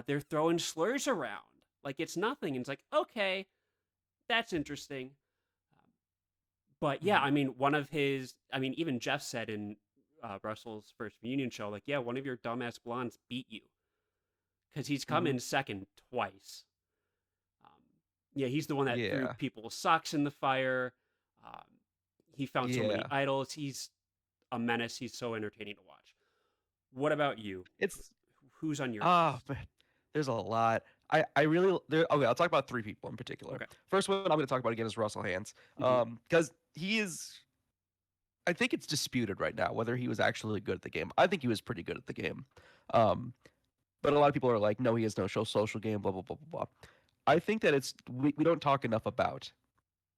they're throwing slurs around like it's nothing, and it's like, okay, that's interesting. Um, but yeah, Mhm. I mean, one of his, I mean, even Jeff said in Russell's first reunion show, like, yeah, one of your dumbass blondes beat you because he's come Mhm. in second twice. Um, yeah, he's the one that threw Yeah. people's socks in the fire. Um, he found so many Yeah. idols. He's a menace. He's so entertaining to watch. What about you? It's Who's on your list? man, there's a lot. I really there. Okay, I'll talk about three people in particular. Okay. First one I'm going to talk about again is Russell Hands, Hmm. because he is. I think it's disputed right now whether he was actually good at the game. I think he was pretty good at the game, um, but a lot of people are like, no, he has no social game. Blah blah blah blah blah. I think that we don't talk enough about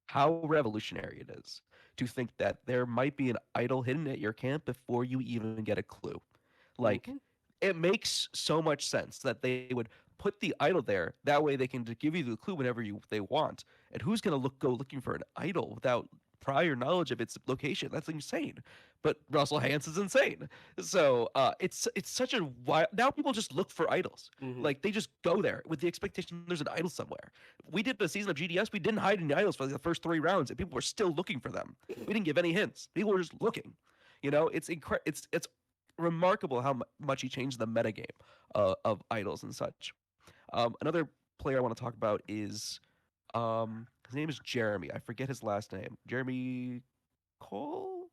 how revolutionary it is to think that there might be an idol hidden at your camp before you even get a clue. Like, Hmm. it makes so much sense that they would put the idol there. That way, they can give you the clue whenever they want. And who's gonna go looking for an idol without prior knowledge of its location? That's insane. But Russell Hance is insane. So it's such a wild. Now people just look for idols. Hmm. Like, they just go there with the expectation there's an idol somewhere. We did a season of GDS. We didn't hide any idols for like the first 3 rounds, and people were still looking for them. We didn't give any hints. People were just looking. It's remarkable how much he changed the metagame of idols and such. Another player I want to talk about is his name is Jeremy. I forget his last name. Jeremy Cole?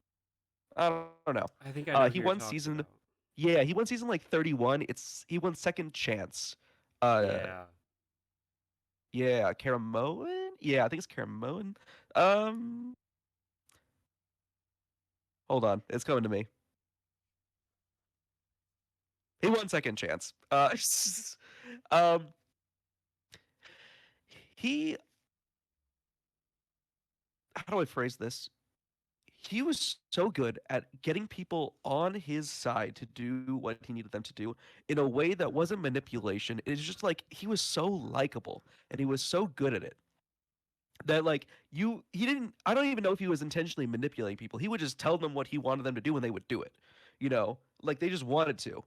I don't know. I think I know who He you're won talking season. about. Yeah, he won season like 31. He won second chance. Uh, Yeah. yeah, Karamoan. Yeah, I think it's Karamoan. Um, Hold on, it's coming to me. He won second chance. Um, he. How do I phrase this? He was so good at getting people on his side to do what he needed them to do in a way that wasn't manipulation. It's just like he was so likable and he was so good at it that like he didn't. I don't even know if he was intentionally manipulating people. He would just tell them what he wanted them to do and they would do it. Like they just wanted to.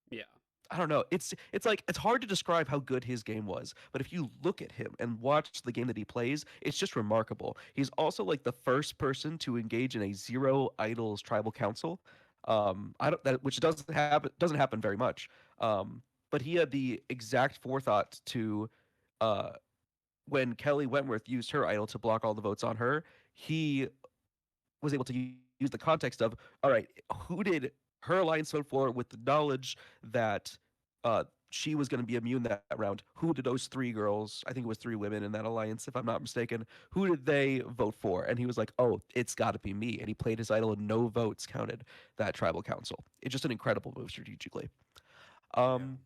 Yeah. I don't know. It's like it's hard to describe how good his game was, but if you look at him and watch the game that he plays, it's just remarkable. He's also like the first person to engage in a zero idols tribal council. I don't that which doesn't happen very much. But he had the exact forethought to uh when Kelly Wentworth used her idol to block all the votes on her, he was able to use the context of, all right, who did her alliance vote for with the knowledge that she was going to be immune that round? Who did those 3 girls, I think it was 3 women in that alliance, if I'm not mistaken, who did they vote for? And he was like, oh, it's got to be me. And he played his idol and no votes counted that tribal council. It's just an incredible move strategically. Yeah. Um,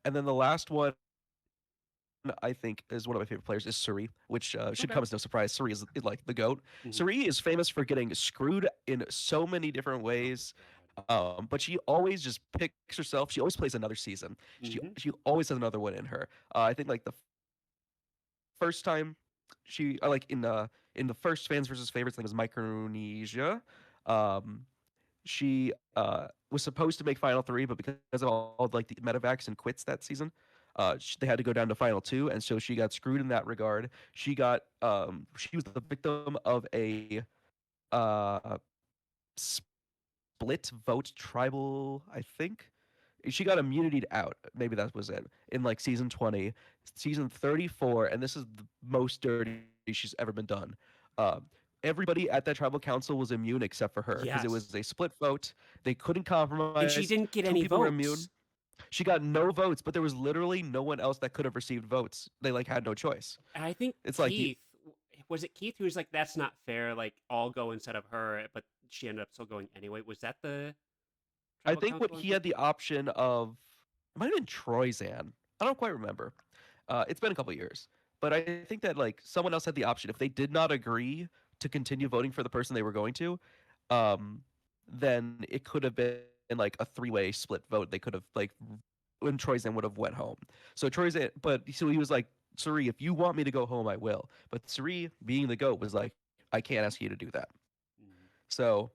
and then the last one I think is one of my favorite players is Suri, which should Okay. come as no surprise. Suri is like the goat. Hmm. Suri is famous for getting screwed in so many different Oh ways, my god. but she always just picks herself. She always plays another season. She Hmm. she always has another one in her. I think like the first time in the first fans versus favorites, I think it was Micronesia. Um, she was supposed to make final three, but because of all like the medevacs and quits that season, they had to go down to final two, and so she got screwed in that regard. She was the victim of a uh, split vote tribal, I think. She got immunity out. Maybe that was it in like season 20, season 34, and this is the most dirty she's ever been done. Um, Everybody at that tribal council was immune except for her because it Yes. was a split vote. They couldn't And she compromise. didn't get Two any people were immune. votes. She got no votes, but there was literally no one else that could have received votes. They like had no choice. And I think It's like Keith, was it Keith who was like, that's not fair. Like, I'll go instead of her, but she ended up still going anyway. Was that the I tribal think what council? he had the option of it might have been Troyzan. I don't quite remember. It's been a couple years, but I think that like someone else had the option if they did not agree to continue voting for the person they were going to, um, then it could have been like a three-way split vote. They could have like when Troyzan would have went home. So Troyzan, but so he was like Suri, if you want me to go home, I will. But Suri, being the goat, was like, I can't ask you to do that. Mhm. So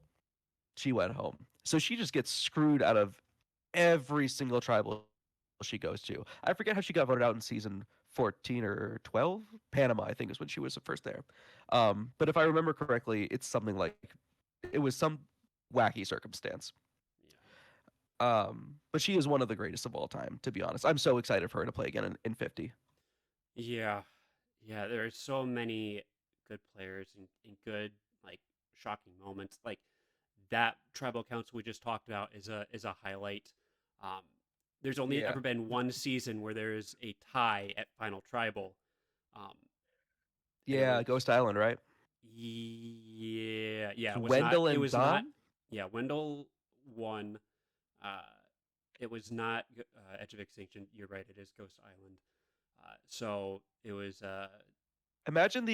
she went home. So she just gets screwed out of every single tribal she goes to. I forget how she got voted out in season 14 or 12. Panama, I think, is when she was first there. But if I remember correctly, it's something like it was some wacky circumstance. But she is one of the greatest of all time, to be honest. I'm so excited for her to play again in 50. Yeah. Yeah, there are so many good players and good like shocking moments. Like that tribal council we just talked about is a highlight. Um, there's only Yeah. ever been one season where there is a tie at final tribal, um, and it Yeah, was Ghost Island, right? yeah, It's it was not Wendell it and was not Don? yeah, Wendell won. Uh, it was not Edge of Extinction. You're right. It is Ghost Island. So it was Imagine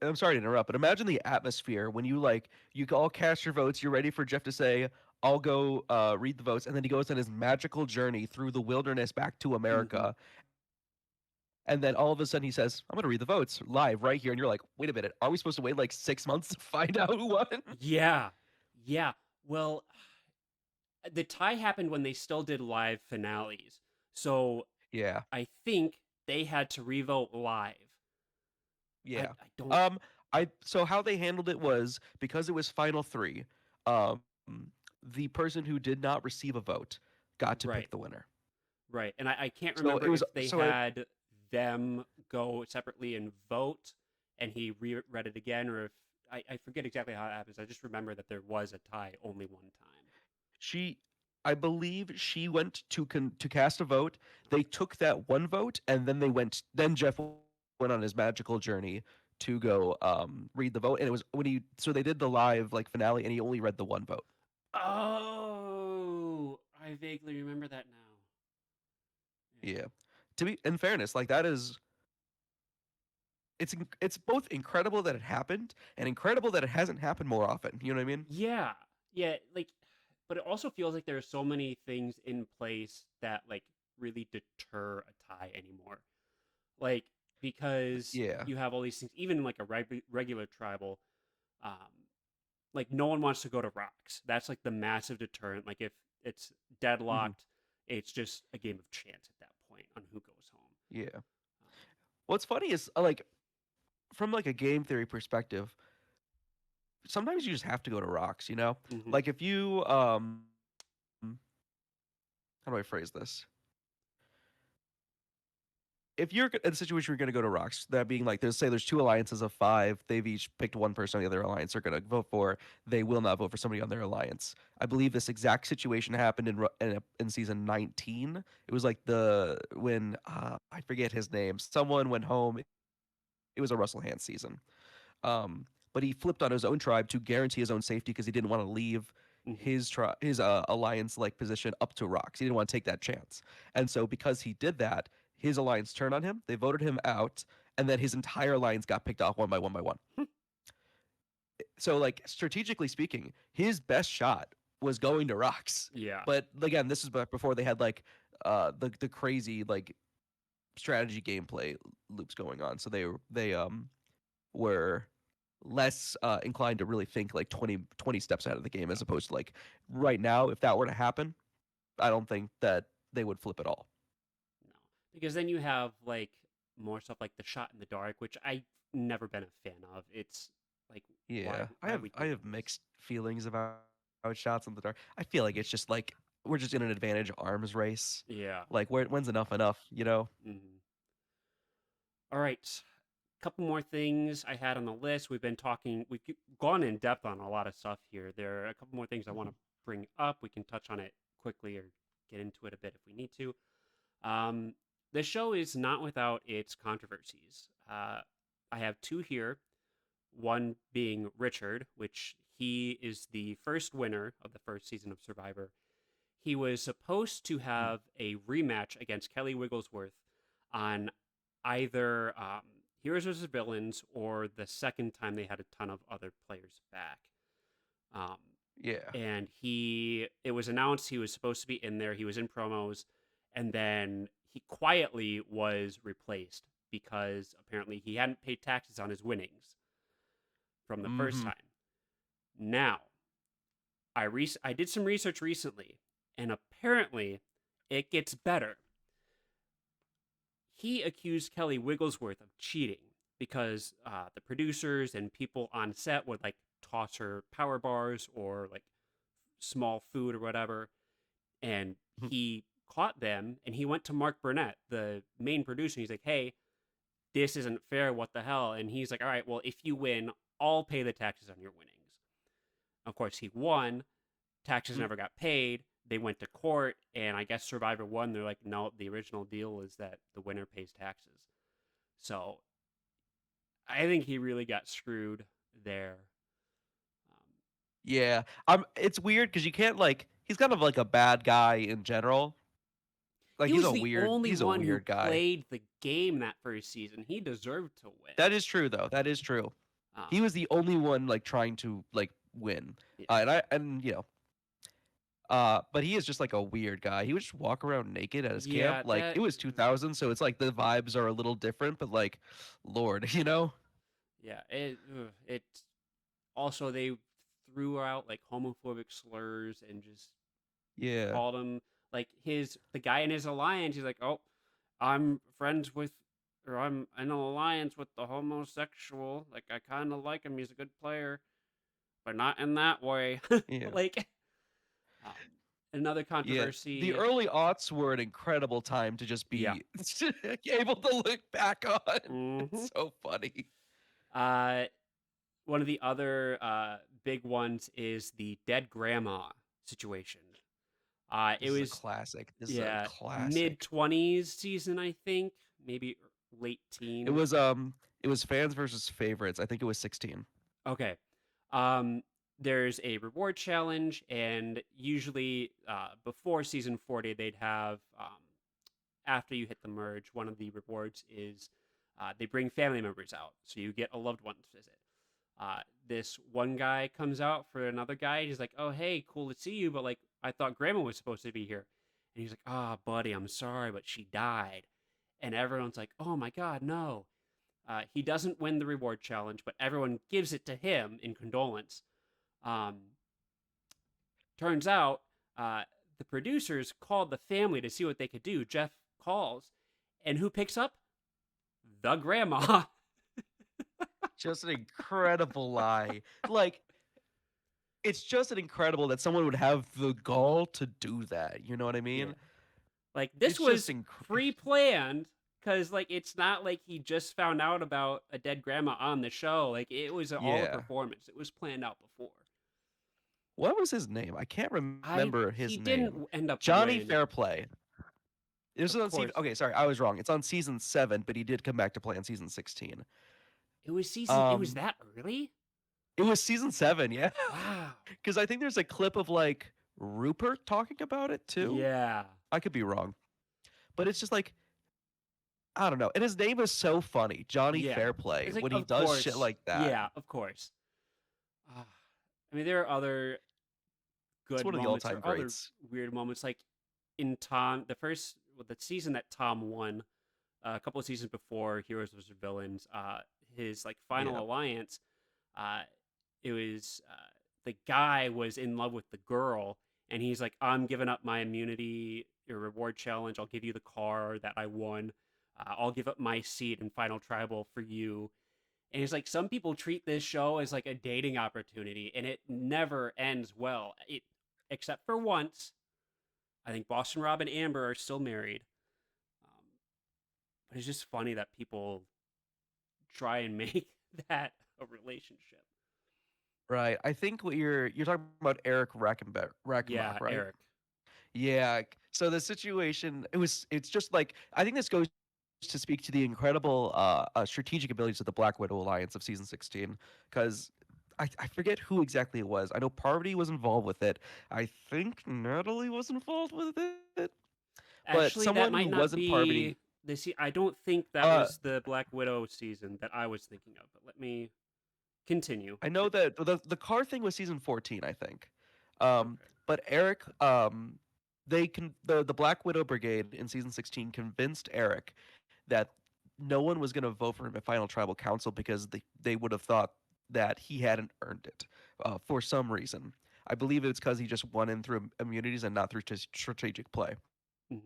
I'm sorry to interrupt, but imagine the atmosphere when you like you all cast your votes, you're ready for Jeff to say, I'll go read the votes, and then he goes on his magical journey through the wilderness back to mhm. America. And then all of a sudden he says, I'm gonna read the votes live right here. And you're like, wait a minute, are we supposed to wait like 6 months to find out who won? Yeah, yeah. Well, the tie happened when they still did live finales, so Yeah. I think they had to revote live. I Yeah. I don't. Um, so how they handled it was because it was final three, um, the person who did not receive a vote got to Right, pick the winner. right, and I can't So remember it was if they so it had them go separately and vote, and he reread it again, or if I forget exactly how it happens. I just remember that there was a tie only one time. she I believe she went to cast a vote. They took that one vote and then Jeff went on his magical journey to go read the vote, and it was when he so they did the live like finale and he only read the one vote. Oh, I vaguely remember that now. Yeah. To be in fairness, like that is it's both incredible that it happened and incredible that it hasn't happened more often. You know what I mean? Yeah, yeah, like, but it also feels like there are so many things in place that like really deter a tie anymore. Like because Yeah. you have all these things, even like a regular tribal, um, like no one wants to go to rocks. That's like the massive deterrent. Like if it's Hmm. deadlocked, it's just a game of chance at that point on who goes home. Yeah. What's funny is like from like a game theory perspective, sometimes you just have to go to rocks, you know? Hmm. Like if you how do I phrase this? If you're in a situation where you're going to go to rocks, that being like, there's two alliances of five, they've each picked one person on the other alliance they're going to vote for. They will not vote for somebody on their alliance. I believe this exact situation happened in season 19. It was like when I forget his name. Someone went home. It was a Russell Hand season. But he flipped on his own tribe to guarantee his own safety because he didn't want to leave Hmm. his alliance like position up to rocks. He didn't want to take that chance, and so because he did that, his alliance turned on him. They voted him out, and then his entire alliance got picked off one by one by one. So like strategically speaking, his best shot was going to rocks. Yeah. But again, this is before they had like the crazy like strategy gameplay loops going on. So they were less inclined to really think like 20 steps out of the game as opposed to like right now if that were to happen, I don't think that they would flip at all. No, because then you have like more stuff like the shot in the dark, which I've never been a fan of. It's like Yeah, i why are have we i doing have this? mixed feelings about shots in the dark. I feel like it's just like we're just in an advantage arms race. Yeah. Like when's enough, you know? Hmm. All right. Couple more things I had on the list. We've gone in depth on a lot of stuff here. There are a couple more things I want Mhm. to bring up. We can touch on it quickly or get into it a bit if we need to. Um, the show is not without its controversies. I have two here. One being Richard, which he is the first winner of the first season of Survivor. He was supposed to Mhm. have a rematch against Kelly Wigglesworth on either Heroes vs. Villains or the second time they had a ton of other players back. Um, Yeah. and it was announced he was supposed to be in there. He was in promos, and then he quietly was replaced because apparently he hadn't paid taxes on his winnings from the first Mm-hmm. time. Now, I did some research recently, and apparently it gets better. He accused Kelly Wigglesworth of cheating because the producers and people on set would like toss her power bars or like small food or whatever, and he caught them and he went to Mark Burnett, the main producer. He's like, "Hey, this isn't fair. What the hell?" And he's like, "All right, well, if you win, I'll pay the taxes on your winnings." Of course, he won. Taxes never got paid. They went to court, and I guess Survivor won. They're like, no, the original deal is that the winner pays taxes. So I think he really got screwed there. Yeah, it's weird because you can't like. He's kind of like a bad guy in general. Like He he's was a the weird. only He's a one who weird guy. played the game that first season. He deserved to win. That is true, though. That is true. He was the only one like trying to like win, yeah. and you know, but he is just like a weird guy. He would just walk around naked at his camp. Like that, it was 2000, so it's like the vibes are a little different. But like, Lord, you know. Yeah, it also they threw out like homophobic slurs and just Yeah. called him like the guy in his alliance. He's like, "Oh, I'm friends with, or I'm in an alliance with the homosexual. Like I kind of like him. He's a good player, but not in that way." Yeah. Like um, another Yeah. controversy. The early aughts were an incredible time to just Yeah. be able to look back on. Mhm. It's so funny. One of the other big ones is the dead grandma situation. It This is a was classic. This is a mid classic. 20s season, I think, maybe late teens. It was fans versus favorites. I think it was 16. Okay. There's a reward challenge, and usually before season 40, they'd have after you hit the merge, one of the rewards is they bring family members out, so you get a loved one's visit. This one guy comes out for another guy. He's like, "Oh, hey, cool to see you, but like, I thought Grandma was supposed to be here." And he's like, "Ah, oh, buddy, I'm sorry, but she died." And everyone's like, "Oh my God, no!" He doesn't win the reward challenge, but everyone gives it to him in condolence. Um, Turns out, the producers called the family to see what they could do. Jeff calls, and who picks up? The grandma. Just an incredible lie. Like, it's just an incredible that someone would have the gall to do that. You know what I mean? Yeah. Like this It's was just pre-planned because like it's not like he just found out about a dead grandma on the show. Like it was all a Yeah. performance. It was planned out before. What was his name? I can't remember his He name. didn't end up Johnny winning. Fairplay. It was Of on season. course. Okay, sorry, I was wrong. It's on season 7, but he did come back to play on season 16. It was season. It was that early. It was season 7, yeah. Wow. Because I think there's a clip of like Rupert talking about it too. Yeah. I could be wrong, but it's just like I don't know. And his name is so funny, Johnny Fairplay, Like, when he does course. shit like that. Yeah, of course. I mean, there are other good It's one of the moments, all-time or other greats. weird moments, like in Tom, the season that Tom won, a couple of seasons before Heroes vs. Villains, his like final alliance, it was the guy was in love with the girl, and he's like, "I'm giving up my immunity or reward challenge. I'll give you the car that I won. I'll give up my seat in Final Tribal for you." And he's like, some people treat this show as like a dating opportunity, and it never ends well. Except for once. I think Boston Rob and Amber are still married. But it's just funny that people try and make that a relationship. Right. I think what you're talking about Eric Rackenbach, Yeah, right? Eric. Yeah. So the situation, it's just like I think this goes to speak to the incredible strategic abilities of the Black Widow Alliance of season 16, because I forget who exactly it was. I know Parvati was involved with it. I think Natalie was involved with it. But Actually, someone that might who not wasn't Parvati. be I don't think that was the Black Widow season that I was thinking of. But let me continue. I know that the car thing was season 14, I think. Okay. But Eric, the Black Widow Brigade in season 16 convinced Eric that no one was going to vote for him at final tribal council because they would have thought that he hadn't earned it for some reason. I believe it's because he just won in through immunities and not through strategic play. Hmm.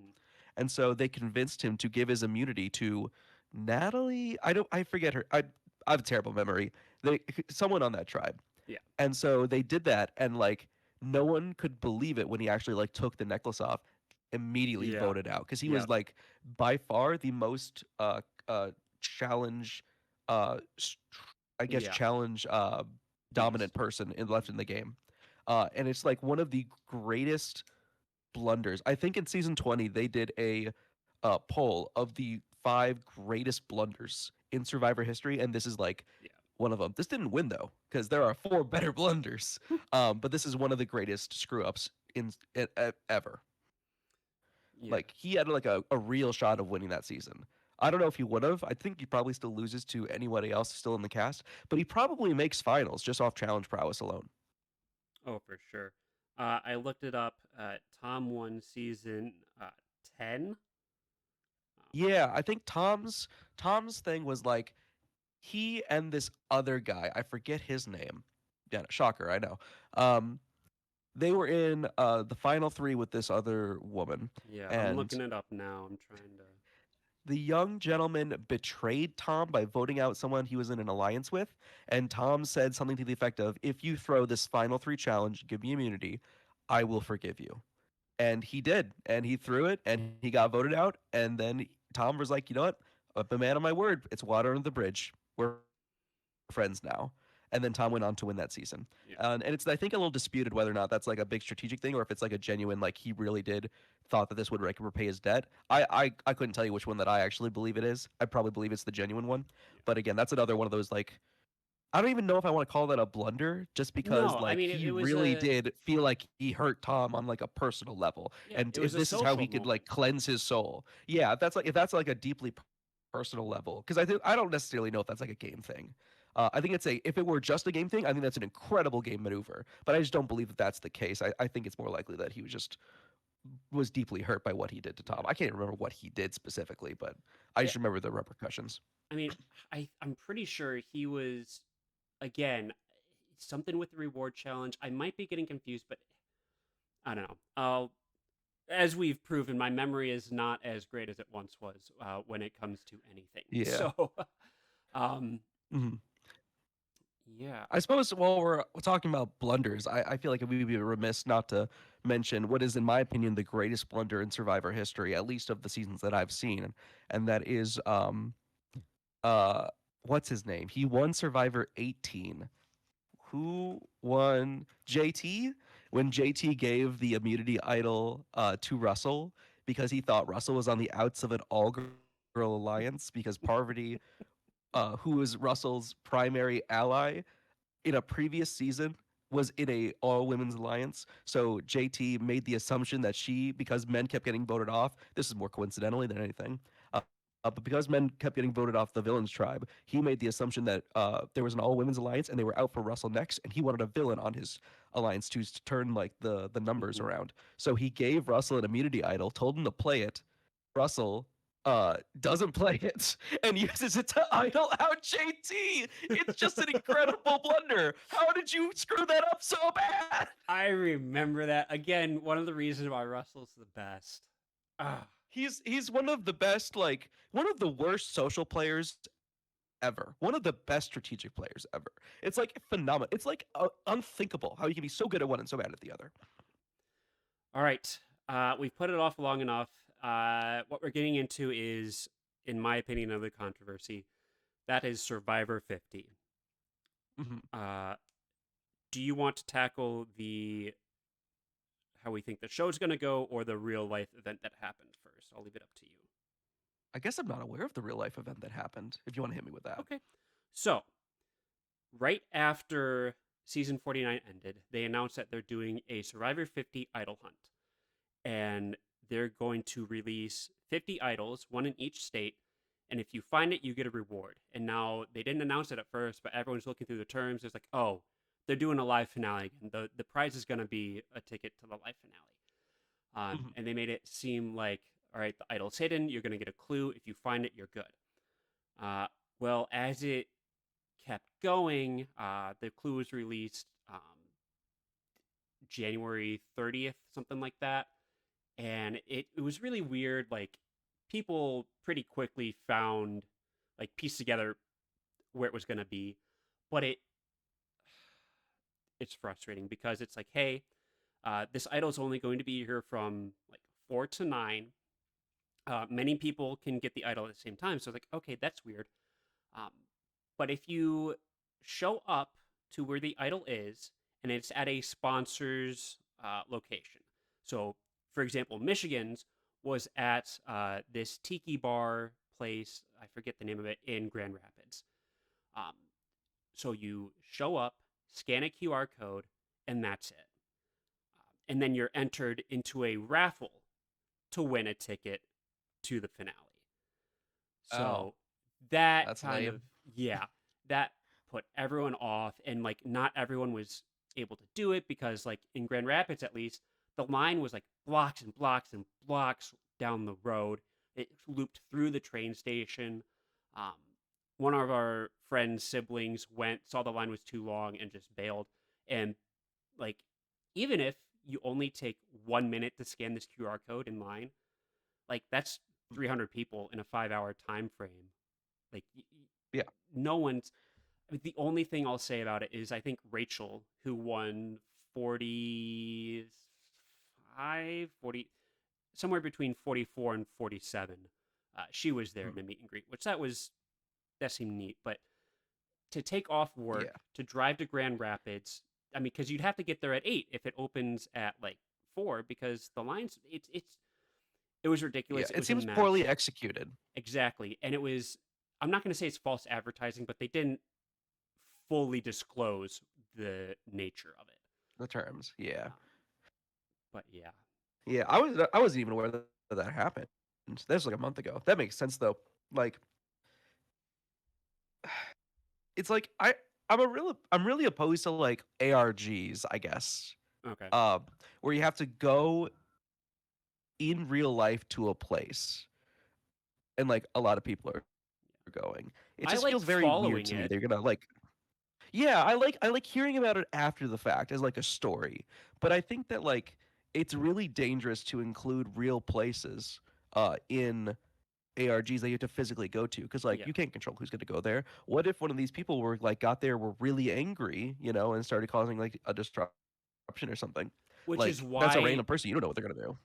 And so they convinced him to give his immunity to Natalie. I forget her. I have a terrible memory. Someone on that tribe. Yeah. And so they did that, and like no one could believe it when he actually like took the necklace off, immediately Yeah. voted out because he Yeah. was like by far the most challenge I guess Yeah. challenge dominant person left in the game. And it's like one of the greatest blunders. I think in season 20 they did a poll of the 5 greatest blunders in Survivor history, and this is like Yeah. one of them. This didn't win though, because there are 4 better blunders. But this is one of the greatest screw ups ever. Yeah. Like he had like a real shot of winning that season. I don't know if he would have. I think he probably still loses to anybody else still in the cast, but he probably makes finals just off challenge prowess alone. Oh, for sure. I looked it up. Tom won season 10. Yeah, I think Tom's thing was like he and this other guy, I forget his name. Yeah, shocker, I know. They were in the final 3 with this other woman, Yeah, I'm and looking it up now. I'm trying to. the young gentleman betrayed Tom by voting out someone he was in an alliance with, and Tom said something to the effect of, "If you throw this final 3 challenge, give me immunity, I will forgive you." And he did, and he threw it, and he got voted out, and then Tom was like, "You know what? I'm a man of my word. It's water under the bridge. We're friends now." And then Tom went on to win that season. Yeah. And it's, I think, a little disputed whether or not that's like a big strategic thing or if it's like a genuine, like he really did thought that this would like repay his debt. I couldn't tell you which one that I actually believe it is. I probably believe it's the genuine one. Yeah. But again, that's another one of those like, I don't even know if I want to call that a blunder, just because No, I like mean he it was really a did feel like he hurt Tom on like a personal level, yeah, and it if was a this is how he social could moment. like cleanse his soul, yeah, if that's like a deeply personal level, because I don't necessarily know if that's like a game thing. I think if it were just a game thing, I think that's an incredible game maneuver, but I just don't believe that that's the case. I think it's more likely that he was deeply hurt by what he did to Tom. Yeah. I can't remember what he did specifically, but I Yeah, just remember the repercussions. I mean, I'm pretty sure he was again something with the reward challenge. I might be getting confused, but I don't know. As we've proven, my memory is not as great as it once was when it comes to anything. Yeah. So, um, Mhm. yeah, I suppose while we're talking about blunders, I feel like we'd be remiss not to mention what is, in my opinion, the greatest blunder in Survivor history, at least of the seasons that I've seen, and that is uh what's his name? He won Survivor 18. Who won? JT? When JT gave the immunity idol to Russell because he thought Russell was on the outs of an all-girl alliance because Parvati, who was Russell's primary ally, in a previous season was in a all women's alliance. So JT made the assumption that because men kept getting voted off, this is more coincidentally than anything. But because men kept getting voted off the villains tribe, he made the assumption that there was an all women's alliance and they were out for Russell next, and he wanted a villain on his alliance to turn like the numbers mhm. around. So he gave Russell an immunity idol, told him to play it. Russell doesn't play it and uses it to idle out JT. It's just an incredible blunder. How did you screw that up so bad? I remember that again. One of the reasons why Russell's the best. Ah, He's one of the best, like one of the worst social players ever. One of the best strategic players ever. It's like phenomenal. It's like unthinkable how you can be so good at one and so bad at the other. all right. We've put it off long enough. What we're getting into is, in my opinion, another controversy. That is Survivor 50. Mm-hmm. Do you want to tackle how we think the show's going to go, or the real life event that happened first? I'll leave it up to you. I guess I'm not aware of the real life event that happened. If you want to hit me with that. Okay. So, right after season 49 ended, they announced that they're doing a Survivor 50 idol hunt. And they're going to release 50 idols, one in each state. And if you find it, you get a reward. And now they didn't announce it at first, but everyone's looking through the terms. It's like, oh, they're doing a live finale again. The prize is going to be a ticket to the live finale. Mm-hmm. And they made it seem like, all right, the idol's hidden. You're going to get a clue. If you find it, you're good. Uh, well, as it kept going, the clue was released January 30th, something like that. And it was really weird. Like, people pretty quickly found, like, pieced together where it was going to be. But it's frustrating because it's like, hey, this idol is only going to be here from like 4 to 9. Many people can get the idol at the same time. So, like, okay, that's weird. Um, but if you show up to where the idol is and it's at a sponsor's location, so for example, Michigan's was at this tiki bar place. I forget the name of it in Grand Rapids. Um, so you show up, scan a QR code, and that's it. And then you're entered into a raffle to win a ticket to the finale. Oh, So that that's kind lame. of, yeah, that put everyone off. And like, not everyone was able to do it because, like, in Grand Rapids at least, the line was like blocks and blocks and blocks down the road. It looped through the train station. Um, one of our friends' siblings went, saw the line was too long, and just bailed. And like, even if you only take 1 minute to scan this QR code in line, like, that's 300 people in a 5 hour time frame. Like, Yeah. no one's. I mean, the only thing I'll say about it is I think Rachel, who won 45, 40, somewhere between 44 and 47, she was there in Mm. the meet and greet, which that seemed neat. But to take off work Yeah. to drive to Grand Rapids, I mean, because you'd have to get there at 8 if it opens at like 4, because the lines, it was Yeah. ridiculous. It It was a seems poorly mess. executed. Exactly. And it was, I'm not going to say it's false advertising, but they didn't fully disclose the nature of it. The terms. Yeah. Um, but yeah. Yeah. I wasn't even aware that happened. That was like a month ago. That makes sense though. Like, it's like I'm really opposed to like ARGs, I guess. Okay. Um, where you have to go in real life to a place, and like a lot of people are going. It I just like feels very weird following to me. it. They're gonna like, yeah, I like hearing about it after the fact as like a story, but I think that like it's really dangerous to include real places in ARGs that you have to physically go to, because like Yeah. you can't control who's going to go there. What if one of these people got there, were really angry, and started causing like a disruption or something? Which is Like that's a why random person. You don't know what they're going to do.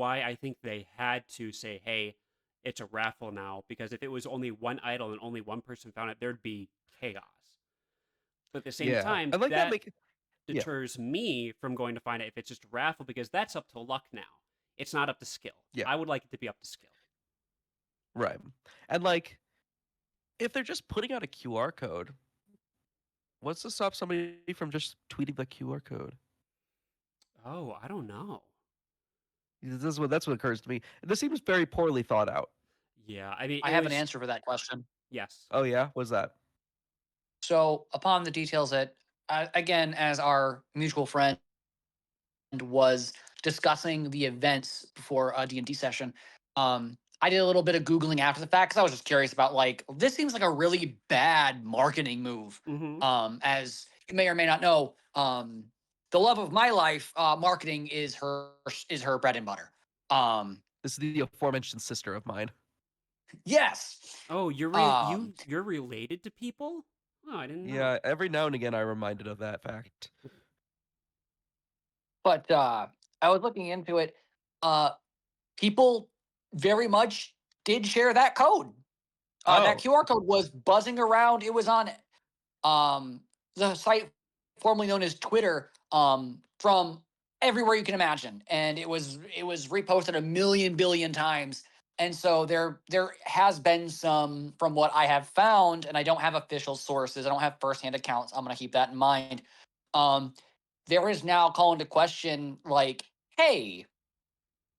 I think they had to say, "Hey, it's a raffle now," because if it was only one idol and only one person found it, there'd be chaos. But at the same Yeah, time, and like that that make yeah deters me from going to find out if it's just a raffle, because that's up to luck now. It's not up to skill. yeah I would like it to be up to skill. right. And like if they're just putting out a QR code, what's to stop somebody from just tweeting the QR code? Oh, I don't know. That's what occurs to me. This seems very poorly thought out. Yeah, I mean, I it have an was, answer for that question. yes. Oh yeah, what's that? So, upon the details that, again, as our mutual friend was discussing the events before a D&D session, I did a little bit of Googling after the fact because I was just curious about, like, this seems like a really bad marketing move. Mm-hmm. As you may or may not know, the love of my life, marketing is her bread and butter. This is the aforementioned sister of mine. Yes. Oh, Um, you're related to people? Oh, I didn't know. Yeah, every now and again I'm reminded of that fact. but I was looking into it. Uh, People very much did share that code. That Oh, QR code was buzzing around. It was on the site formerly known as Twitter, from everywhere you can imagine, and it was reposted a million billion times. And so there has been some, from what I have found, and I don't have official sources, I don't have firsthand accounts. I'm gonna keep that in mind. Um, there is now calling to question, like, hey,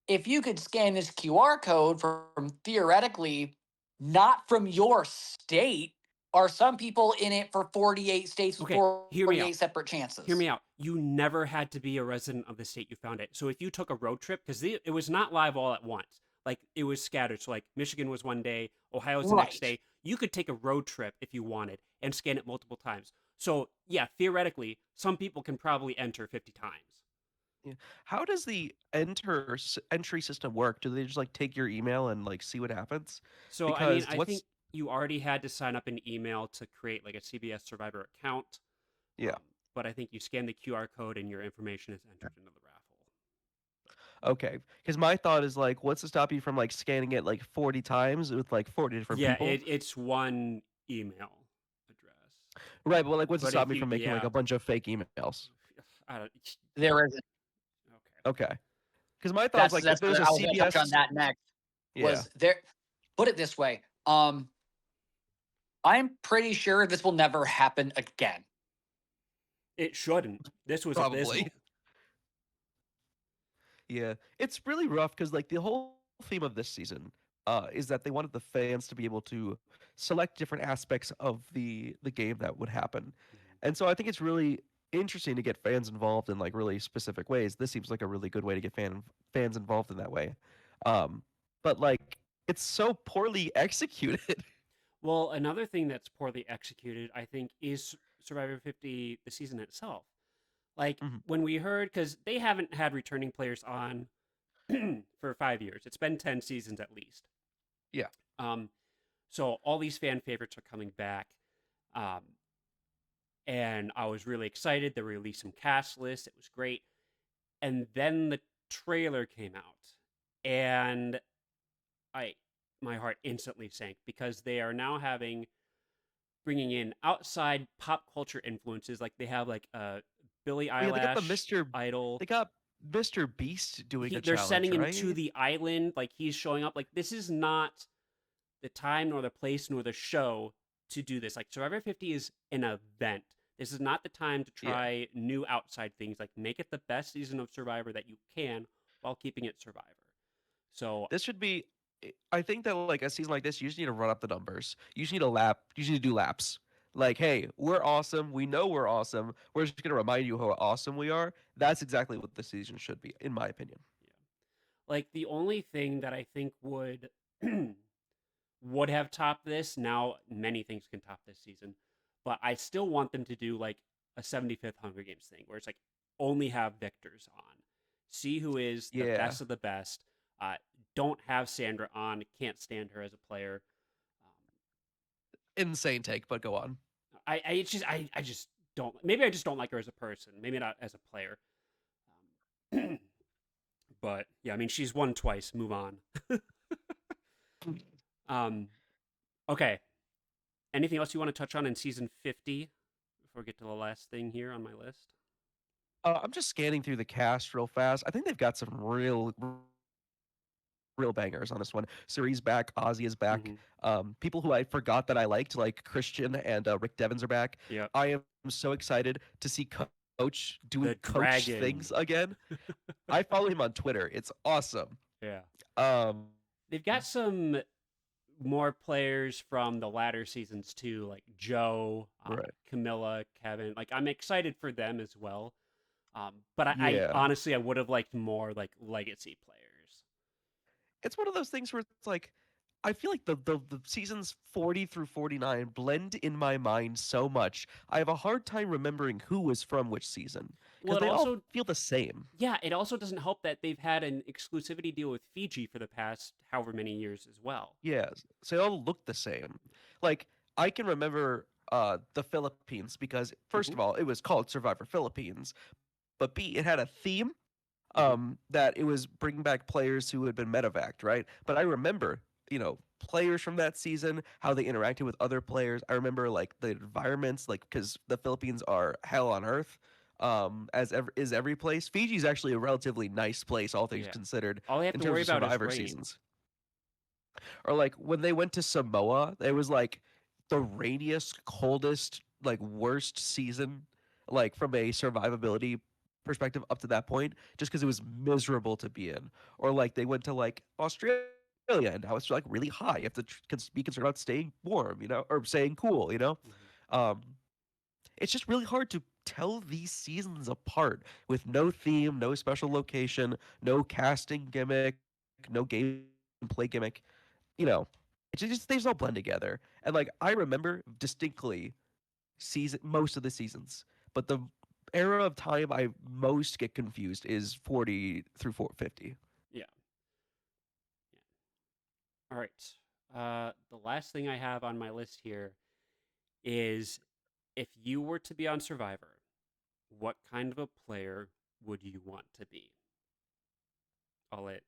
if you could scan this QR code from theoretically not from your state, are some people in it for 48 states with Okay, hear me out. 48 separate Hear chances? me out. You never had to be a resident of the state you found it. So if you took a road trip, because it was not live all at once, like it was scattered. So like Michigan was one day, Ohio's the next Right. day. You could take a road trip if you wanted and scan it multiple times. So yeah, theoretically, some people can probably enter 50 times. Yeah. How does the entry system work? Do they just like take your email and like see what happens? So I mean, Because I think what's you already had to sign up an email to create like a CBS Survivor account. yeah. But I think you scan the QR code and your information is entered into the raffle. Okay. Because my thought is like, what's to stop you from like scanning it like 40 times with like 40 different Yeah, people? it's one email address. Right, but like, what's to But stop if me you, from making like yeah, a bunch of fake emails? I don't. There isn't. Okay. Okay. Because my thought is like, if That's there's a I was going to touch on CBS, that next. yeah. Was there? Put it this way. I'm pretty sure this will never happen again. It shouldn't. This was Probably. abysmal. Yeah, it's really rough because like the whole theme of this season is that they wanted the fans to be able to select different aspects of the game that would happen, Mhm. and so I think it's really interesting to get fans involved in like really specific ways. This seems like a really good way to get fans involved in that way, um, but like it's so poorly executed. Well, another thing that's poorly executed, I think, is Survivor 50, the season itself. Like Mhm. when we heard, because they haven't had returning players on for 5 years. It's been 10 seasons at least. Yeah, Um, so all these fan favorites are coming back. Um, and I was really excited. They released some cast lists. It was great. And then the trailer came out, and I my heart instantly sank because they are now bringing in outside pop culture influences. Like they have like Billie well, yeah, Eilish idol. they got Mr. Beast doing a They're challenge, sending him to right? the island. Like he's showing up. Like this is not the time nor the place nor the show to do this. Like Survivor 50 is an event. This is not the time to Yeah. try new outside things. Like make it the best season of Survivor that you can while keeping it Survivor. So This should be. I think that like a season like this, you just need to run up the numbers. You just need a lap. You just need to do laps. Like, hey, we're awesome. We know we're awesome. We're just gonna remind you how awesome we are. That's exactly what the season should be, in my opinion. yeah, like the only thing that I think would have topped this. Now many things can top this season, but I still want them to do like a 75th Hunger Games thing where it's like only have victors on, see who is the Yeah, best of the best. Uh, don't have Sandra on. Can't stand her as a player. insane take, but go on. I just don't. Maybe I just don't like her as a person. Maybe not as a player. But yeah, I mean she's won twice. Move on. um, okay. Anything else you want to touch on in season 50 before we get to the last thing here on my list? I'm just scanning through the cast real fast. I think they've got some real bangers on this one. Suri's back, Ozzy is back. Mm-hmm. People who I forgot that I liked, like Christian and Rick Devens, are back. Yep. I am so excited to see Coach doing The Coach dragon. things again. I follow him on Twitter. It's awesome. Yeah. Um, They've got some more players from the latter seasons too, like Joe, right. Camilla, Kevin. Like I'm excited for them as well. But I Yeah. honestly I would have liked more like legacy players. It's one of those things where it's like I feel like the seasons 40 through 49 blend in my mind so much. I have a hard time remembering who was from which season Well, because it they all also feel the same. yeah, it also doesn't help that they've had an exclusivity deal with Fiji for the past however many years as well. Yeah, so they all look the same. Like I can remember the Philippines because first Hmm. of all, it was called Survivor Philippines, but B, it had a theme Hmm. that it was bringing back players who had been medevaced, right? But I remember, players from that season, how they interacted with other players. I remember like the environments, like because the Philippines are hell on earth, is every place. Fiji's actually a relatively nice place, all things Yeah. considered, All they have in to terms worry of about is Survivor rain. seasons. Or like when they went to Samoa, it was like the rainiest, coldest, like worst season, like from a survivability perspective up to that point, just because it was miserable to be in. Or like they went to like Australia and now it's like really high. You have to be concerned about staying warm, or staying cool, Hmm. Um, it's just really hard to tell these seasons apart with no theme, no special location, no casting gimmick, no gameplay play gimmick, you know, it just they just all blend together. And like I remember distinctly most of the seasons, but the era of time I most get confused is 40 through 450. Yeah. All right. The last thing I have on my list here is if you were to be on Survivor, what kind of a player would you want to be? I'll let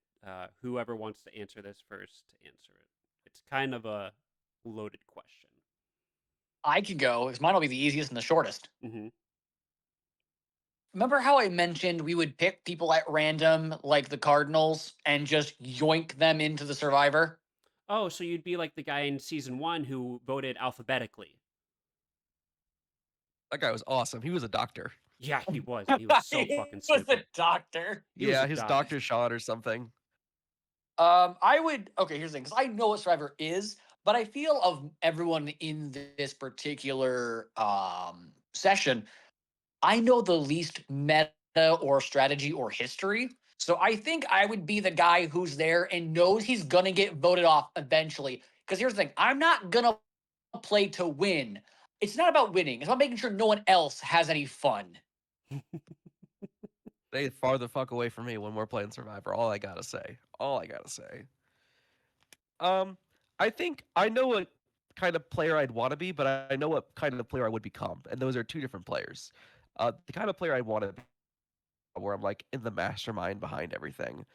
whoever wants to answer this first to answer it. It's kind of a loaded question. I could go, because mine will be the easiest and the shortest. Mm-hmm. Remember how I mentioned we would pick people at random, like the Cardinals, and just yoink them into the Survivor? Oh, so you'd be like the guy in season 1 who voted alphabetically. That guy was awesome. He was a doctor. Yeah, he was. He was so He fucking was a stupid. doctor. He was Yeah, a his doctor. doctor shot or something. I would. Okay, here's the thing, because I know what Survivor is, but I feel of everyone in this particular session, I know the least meta or strategy or history. So I think I would be the guy who's there and knows he's gonna get voted off eventually. Because here's the thing, I'm not gonna play to win. It's not about winning. It's about making sure no one else has any fun. They far the fuck away from me when we're playing Survivor. All I gotta say. All I gotta say. Um, I think I know what kind of player I'd want to be, but I know what kind of player I would become, and those are two different players. The kind of player I want to be, where I'm like in the mastermind behind everything.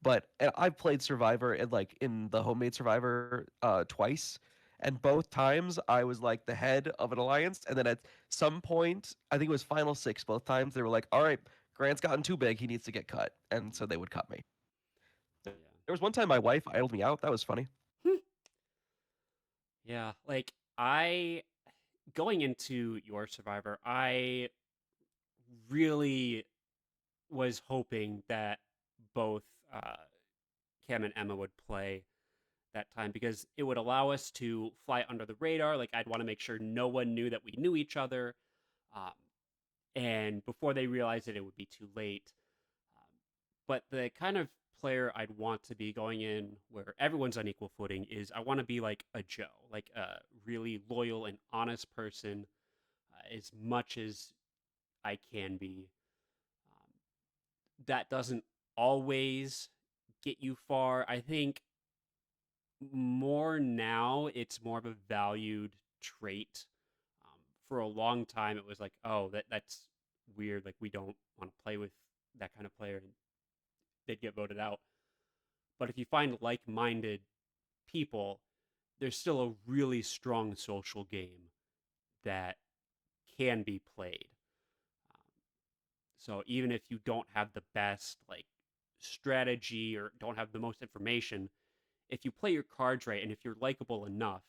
But and I've played Survivor in the homemade Survivor twice, and both times I was like the head of an alliance, and then at some point, I think it was final six, both times they were like, "All right, Grant's gotten too big, he needs to get cut," and so they would cut me. There was one time my wife idled me out. That was funny. Yeah. Yeah, like I going into your Survivor, I really was hoping that both Cam and Emma would play that time because it would allow us to fly under the radar. Like I'd want to make sure no one knew that we knew each other, um, and before they realized it, it would be too late. But the kind of player I'd want to be going in where everyone's on equal footing is I want to be like a Joe, like a really loyal and honest person, as much as I can be. Um, that doesn't always get you far. I think more now it's more of a valued trait. For a long time, it was like, oh, that's weird. Like we don't want to play with that kind of player, and they'd get voted out. But if you find like-minded people, there's still a really strong social game that can be played. Um, so even if you don't have the best like strategy or don't have the most information, if you play your cards right and if you're likable enough,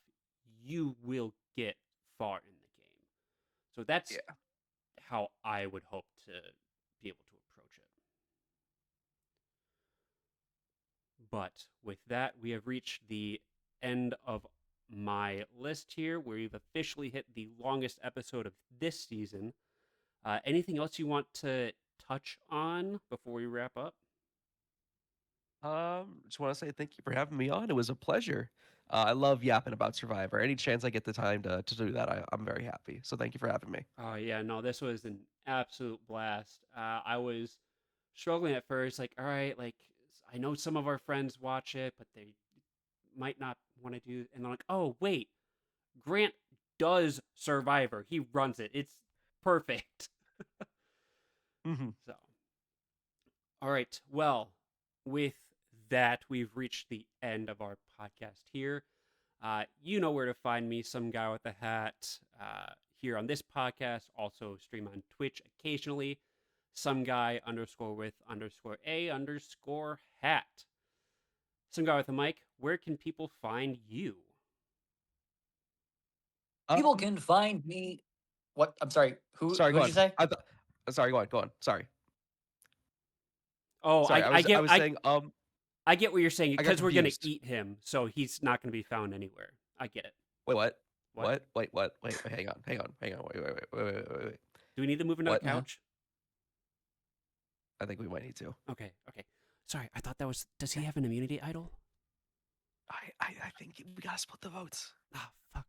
you will get far in the game. So that's Yeah. how I would hope to be able to approach it. But with that, we have reached the end of my list here. We've officially hit the longest episode of this season. Anything else you want to touch on before we wrap up? Just want to say thank you for having me on. It was a pleasure. I love yapping about Survivor. Any chance I get the time to do that, I'm very happy. So thank you for having me. Oh yeah, no, this was an absolute blast. I was struggling at first, like, all right, like I know some of our friends watch it, but they might not want to do. And they're like, oh wait, Grant does Survivor. He runs it. It's perfect. Hmm. So, all right. Well, with that, we've reached the end of our podcast here. You know where to find me, some guy with a hat, here on this podcast. Also stream on Twitch occasionally. Some guy underscore with underscore a underscore hat. Some guy with a mic. Where can people find you? People Um, can find me. What? I'm sorry. Who? sorry, Who go did on. you say? Sorry, go on. Sorry. Oh, Sorry, I was saying I get what you're saying I got because we're gonna confused. eat him, so he's not gonna be found anywhere. I get it. Wait, what? What? Wait, hang on. Wait. Do we need to move another What? Uh-huh. couch? I think we might need to. Okay. Sorry, I thought that was. Does he have an immunity idol? I think we gotta split the votes. Oh fuck.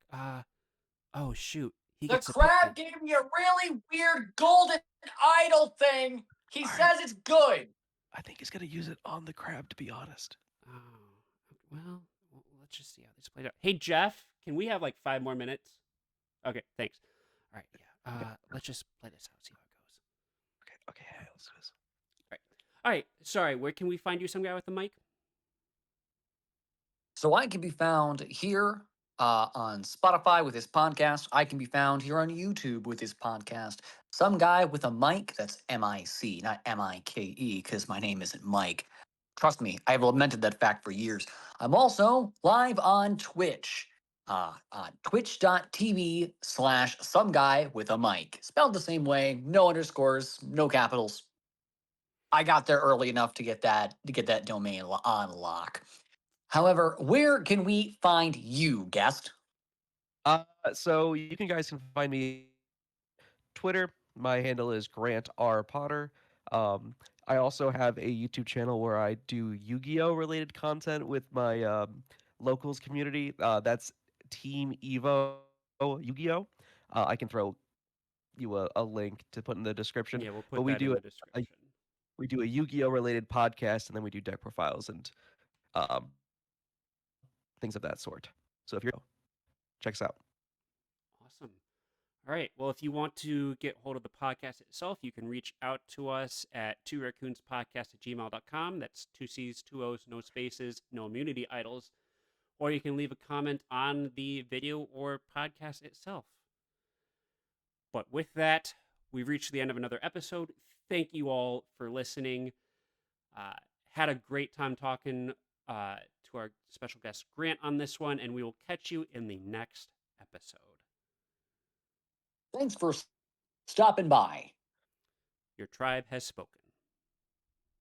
Oh shoot. He The gets to pick crab one. gave me a really weird golden idol thing. He All right. says it's good. I think he's gonna use it on the crab. To be honest. Oh, well, let's just see how this plays out. Hey Jeff, can we have like 5 more minutes? Okay, thanks. All right, yeah. Let's just play this out, see how it goes. Okay. Hey, let's do this. All right. Sorry, where can we find you, some guy with the mic? So I can be found here on Spotify with this podcast. I can be found here on YouTube with this podcast. Some guy with a mic, that's M-I-C, not M-I-K-E, because my name isn't Mike. Trust me, I've lamented that fact for years. I'm also live on Twitch. Twitch.tv/some guy with a mic. Spelled the same way, no underscores, no capitals. I got there early enough to get that domain on lock. However, where can we find you, guest? So you guys can find me Twitter. My handle is Grant R Potter. I also have a YouTube channel where I do Yu-Gi-Oh related content with my locals community. That's Team Evo Yu-Gi-Oh. I can throw you a link to put in the description. Yeah, we'll But put that in the description. we do a Yu-Gi-Oh related podcast, and then we do deck profiles and um, things of that sort. So if you're check us out. Awesome. All right. Well, if you want to get hold of the podcast itself, you can reach out to us at tworaccoonspodcast@gmail.com. That's two C's, two O's, no spaces, no immunity idols. Or you can leave a comment on the video or podcast itself. But with that, we've reached the end of another episode. Thank you all for listening. Had a great time talking to our special guest Grant on this one, and we will catch you in the next episode. Thanks for stopping by. Your tribe has spoken.